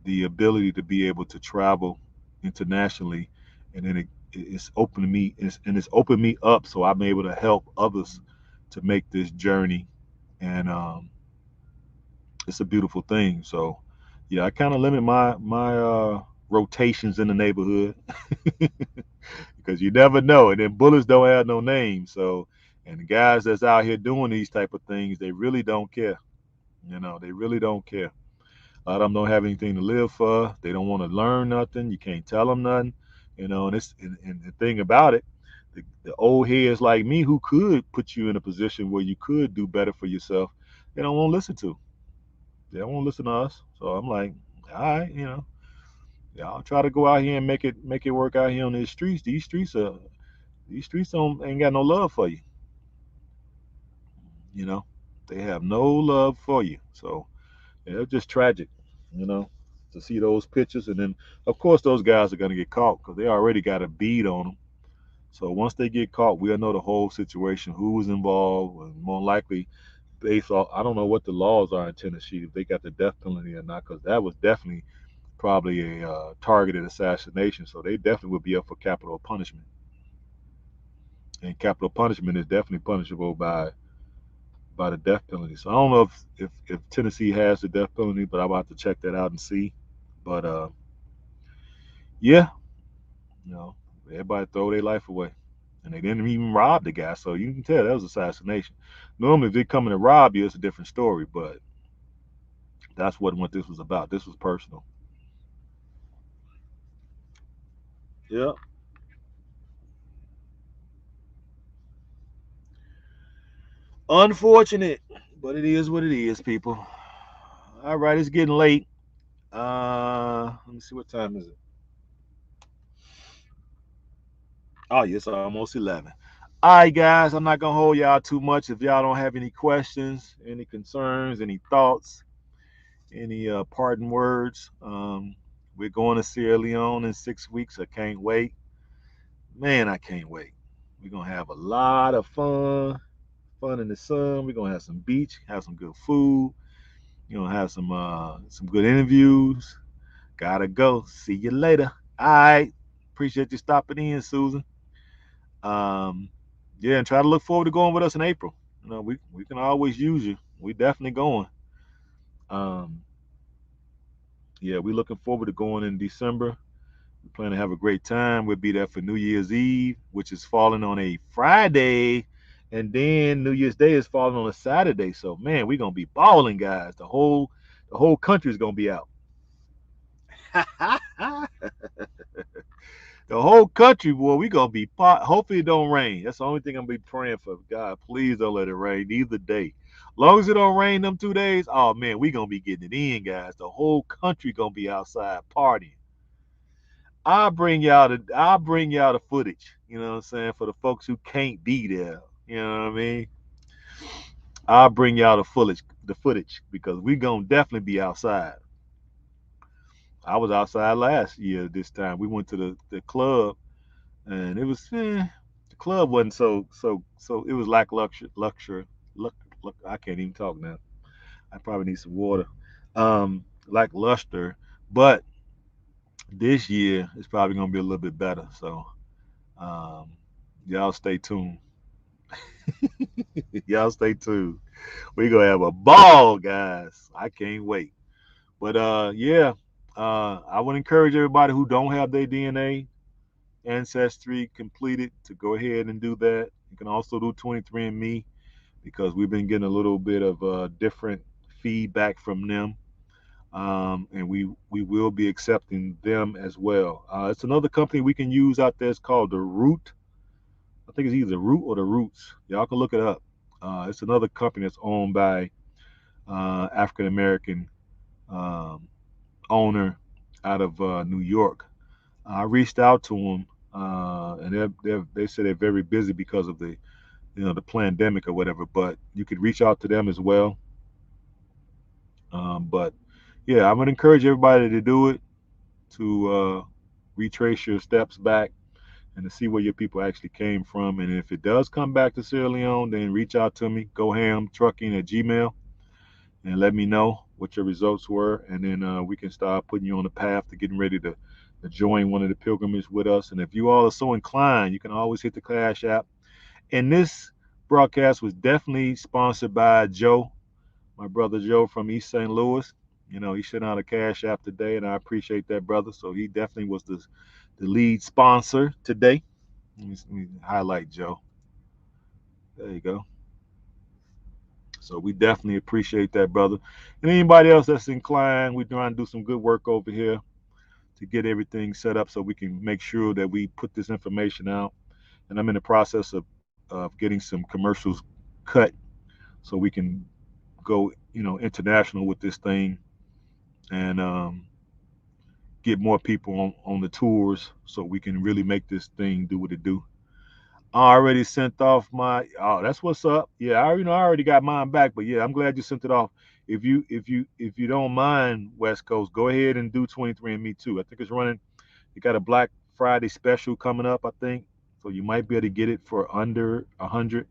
the ability to be able to travel internationally, and then it's opened me it's opened me up so I'm able to help others to make this journey, and it's a beautiful thing. So, yeah, I kind of limit my rotations in the neighborhood because you never know. And then bullets don't have no name. So, and the guys that's out here doing these type of things, they really don't care. They really don't care. A lot of them don't have anything to live for. They don't want to learn nothing. You can't tell them nothing. And the thing about it, the old heads like me who could put you in a position where you could do better for yourself, they don't want to listen to. They don't want to listen to us. So I'm like, all right, yeah, I'll try to go out here and make it work out here on these streets. These streets don't ain't got no love for you. You know, they have no love for you. So yeah, it's just tragic. You know, to see those pictures, and then of course those guys are gonna get caught because they already got a bead on them. So once they get caught, we'll know the whole situation, who was involved, and more likely based off. I don't know what the laws are in Tennessee if they got the death penalty or not, because that was definitely probably a targeted assassination. So they definitely would be up for capital punishment, and capital punishment is definitely punishable by the death penalty. So I don't know if Tennessee has the death penalty, but I'm about to check that out and see. But yeah, you know, everybody throw their life away, and they didn't even rob the guy, so you can tell that was assassination. Normally, if they coming to rob you, it's a different story, but that's what this was about. This was personal. Yeah, unfortunate, but it is what it is, people. All right, it's getting late. Let me see what time is it. Oh, yes, almost 11. All right, guys, I'm not gonna hold y'all too much. If y'all don't have any questions, any concerns, any thoughts, any parting words, we're going to Sierra Leone in 6 weeks. I can't wait. Man, I can't wait. We're gonna have a lot of fun in the sun. We're gonna have some beach, have some good food. You're gonna have some good interviews. Gotta go. See you later. All right. Appreciate you stopping in, Susan. Um, yeah, and try to look forward to going with us in April. We can always use you. We definitely going. Um, yeah, we looking forward to going in December. We plan to have a great time. We'll be there for New Year's Eve, which is falling on a Friday, and then New Year's Day is falling on a Saturday. So man, we're gonna be balling, guys. The whole country is gonna be out. The whole country, boy, we gonna be pot. Hopefully it don't rain. That's the only thing I'm gonna be praying for. God, please don't let it rain either day. Long as it don't rain them 2 days, oh man, we gonna be getting it in, guys. The whole country gonna be outside partying. I'll bring y'all the footage. You know what I'm saying? For the folks who can't be there. You know what I mean? I'll bring y'all the footage because we gonna definitely be outside. I was outside last year this time. We went to the club and it was the club wasn't so it was lackluster. I can't even talk now. I probably need some water. Lackluster, but this year it's probably gonna be a little bit better. So um, y'all stay tuned. Y'all stay tuned. We gonna have a ball, guys. I can't wait. But yeah, I would encourage everybody who don't have their DNA ancestry completed to go ahead and do that. You can also do 23andMe because we've been getting a little bit of different feedback from them, and we will be accepting them as well. It's another company we can use out there. It's called the Root. I think it's either the Root or the Roots. Y'all can look it up. It's another company that's owned by African American um, owner out of New York. I reached out to them, and they say they're very busy because of the pandemic or whatever. But you could reach out to them as well. But yeah, I'm gonna encourage everybody to do it to retrace your steps back and to see where your people actually came from. And if it does come back to Sierra Leone, then reach out to me, gohamtrucking at Gmail, and let me know what your results were. And then we can start putting you on the path to getting ready to join one of the pilgrimages with us. And if you all are so inclined, you can always hit the Cash App. And this broadcast was definitely sponsored by Joe, my brother Joe from East St. Louis. He sent out a Cash App today, and I appreciate that, brother. So he definitely was the lead sponsor today. Let me highlight Joe. There you go. So we definitely appreciate that, brother. And anybody else that's inclined, we're trying to do some good work over here to get everything set up so we can make sure that we put this information out. And I'm in the process of getting some commercials cut so we can go, international with this thing and get more people on the tours so we can really make this thing do what it do. I already sent off my. Oh, that's what's up. Yeah, I already got mine back, but yeah, I'm glad you sent it off. If you don't mind, West Coast, go ahead and do 23andMe too. I think it's running. You got a Black Friday special coming up, I think, so you might be able to get it for under 100.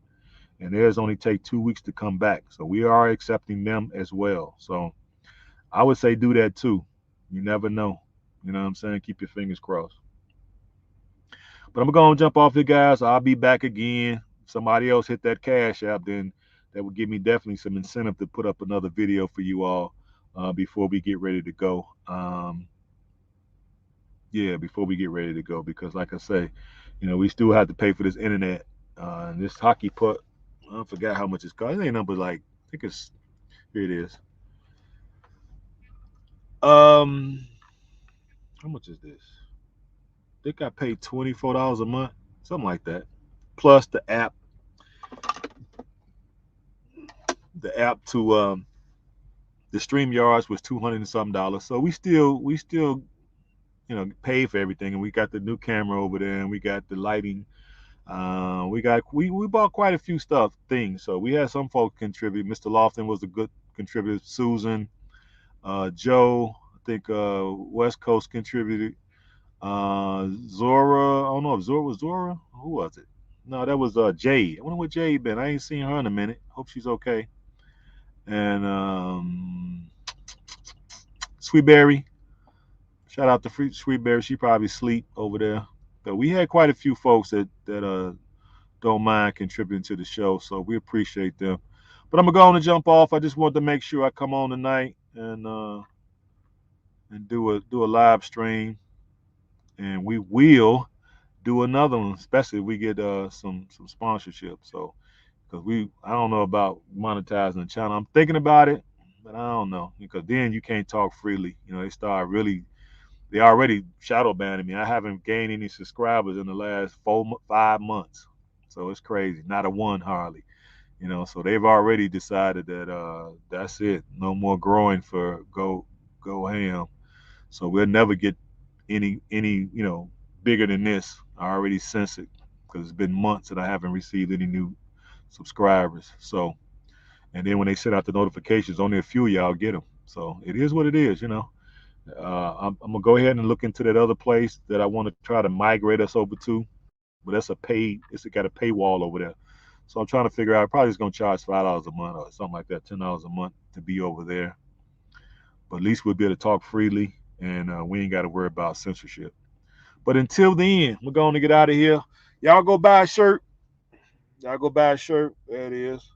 And theirs only take 2 weeks to come back, so we are accepting them as well. So I would say do that too. You never know. You know what I'm saying? Keep your fingers crossed. But I'm gonna jump off here, guys. I'll be back again. If somebody else hit that cash app, then that would give me definitely some incentive to put up another video for you all before we get ready to go. Yeah, before we get ready to go, because like I say, we still have to pay for this internet. And this hockey puck, I forgot how much it's cost. It ain't number like I think it's here it is. Um, how much is this? I think I paid $24 a month, something like that. Plus the app to the stream yards was 200 and some dollars. So we still pay for everything, and we got the new camera over there, and we got the lighting. We bought quite a few things. So we had some folks contribute. Mr. Lofton was a good contributor. Susan, Joe, I think West Coast contributed. Zora, I don't know if Zora was Zora. Who was it? No, that was Jade. I wonder where Jade been. I ain't seen her in a minute. Hope she's okay. And Sweetberry, shout out to Sweetberry. She probably sleep over there. But we had quite a few folks that don't mind contributing to the show, so we appreciate them. But I'm gonna go on and jump off. I just wanted to make sure I come on tonight and do a live stream, and we will do another one, especially if we get some sponsorship. So because I don't know about monetizing the channel. I'm thinking about it, but I don't know because then you can't talk freely. They already shadow banning me. I haven't gained any subscribers in the last 5 months, so it's crazy. Not a one hardly. So they've already decided that that's it. No more growing for go ham. So we'll never get any bigger than this. I already sense it because it's been months that I haven't received any new subscribers. So and then when they send out the notifications, only a few of y'all get them. So it is what it is. I'm gonna go ahead and look into that other place that I want to try to migrate us over to, but that's it's got a paywall over there. So I'm trying to figure out. Probably just gonna charge $5 a month or something like that, $10 a month to be over there. But at least we'll be able to talk freely, and we ain't got to worry about censorship. But until then, we're going to get out of here. Y'all go buy a shirt. Y'all go buy a shirt. There it is.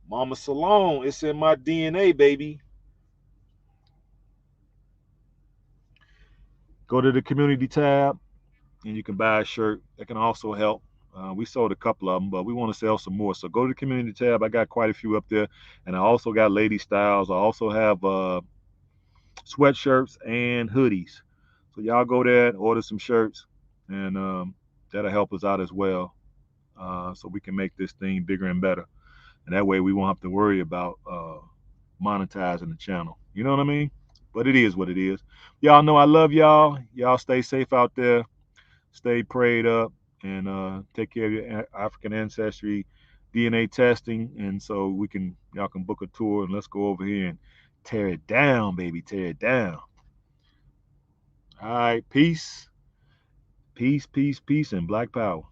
Mama Salone. It's in my DNA, baby. Go to the community tab and you can buy a shirt. That can also help. We sold a couple of them, but we want to sell some more. So go to the community tab. I got quite a few up there, and I also got lady styles. I also have sweatshirts and hoodies. So y'all go there and order some shirts, and that'll help us out as well, so we can make this thing bigger and better. And that way we won't have to worry about monetizing the channel. You know what I mean? But it is what it is. Y'all know I love y'all. Y'all stay safe out there. Stay prayed up and take care of your African ancestry DNA testing. And so y'all can book a tour and let's go over here and tear it down, baby. Tear it down. All right. Peace, peace, peace, peace, and black power.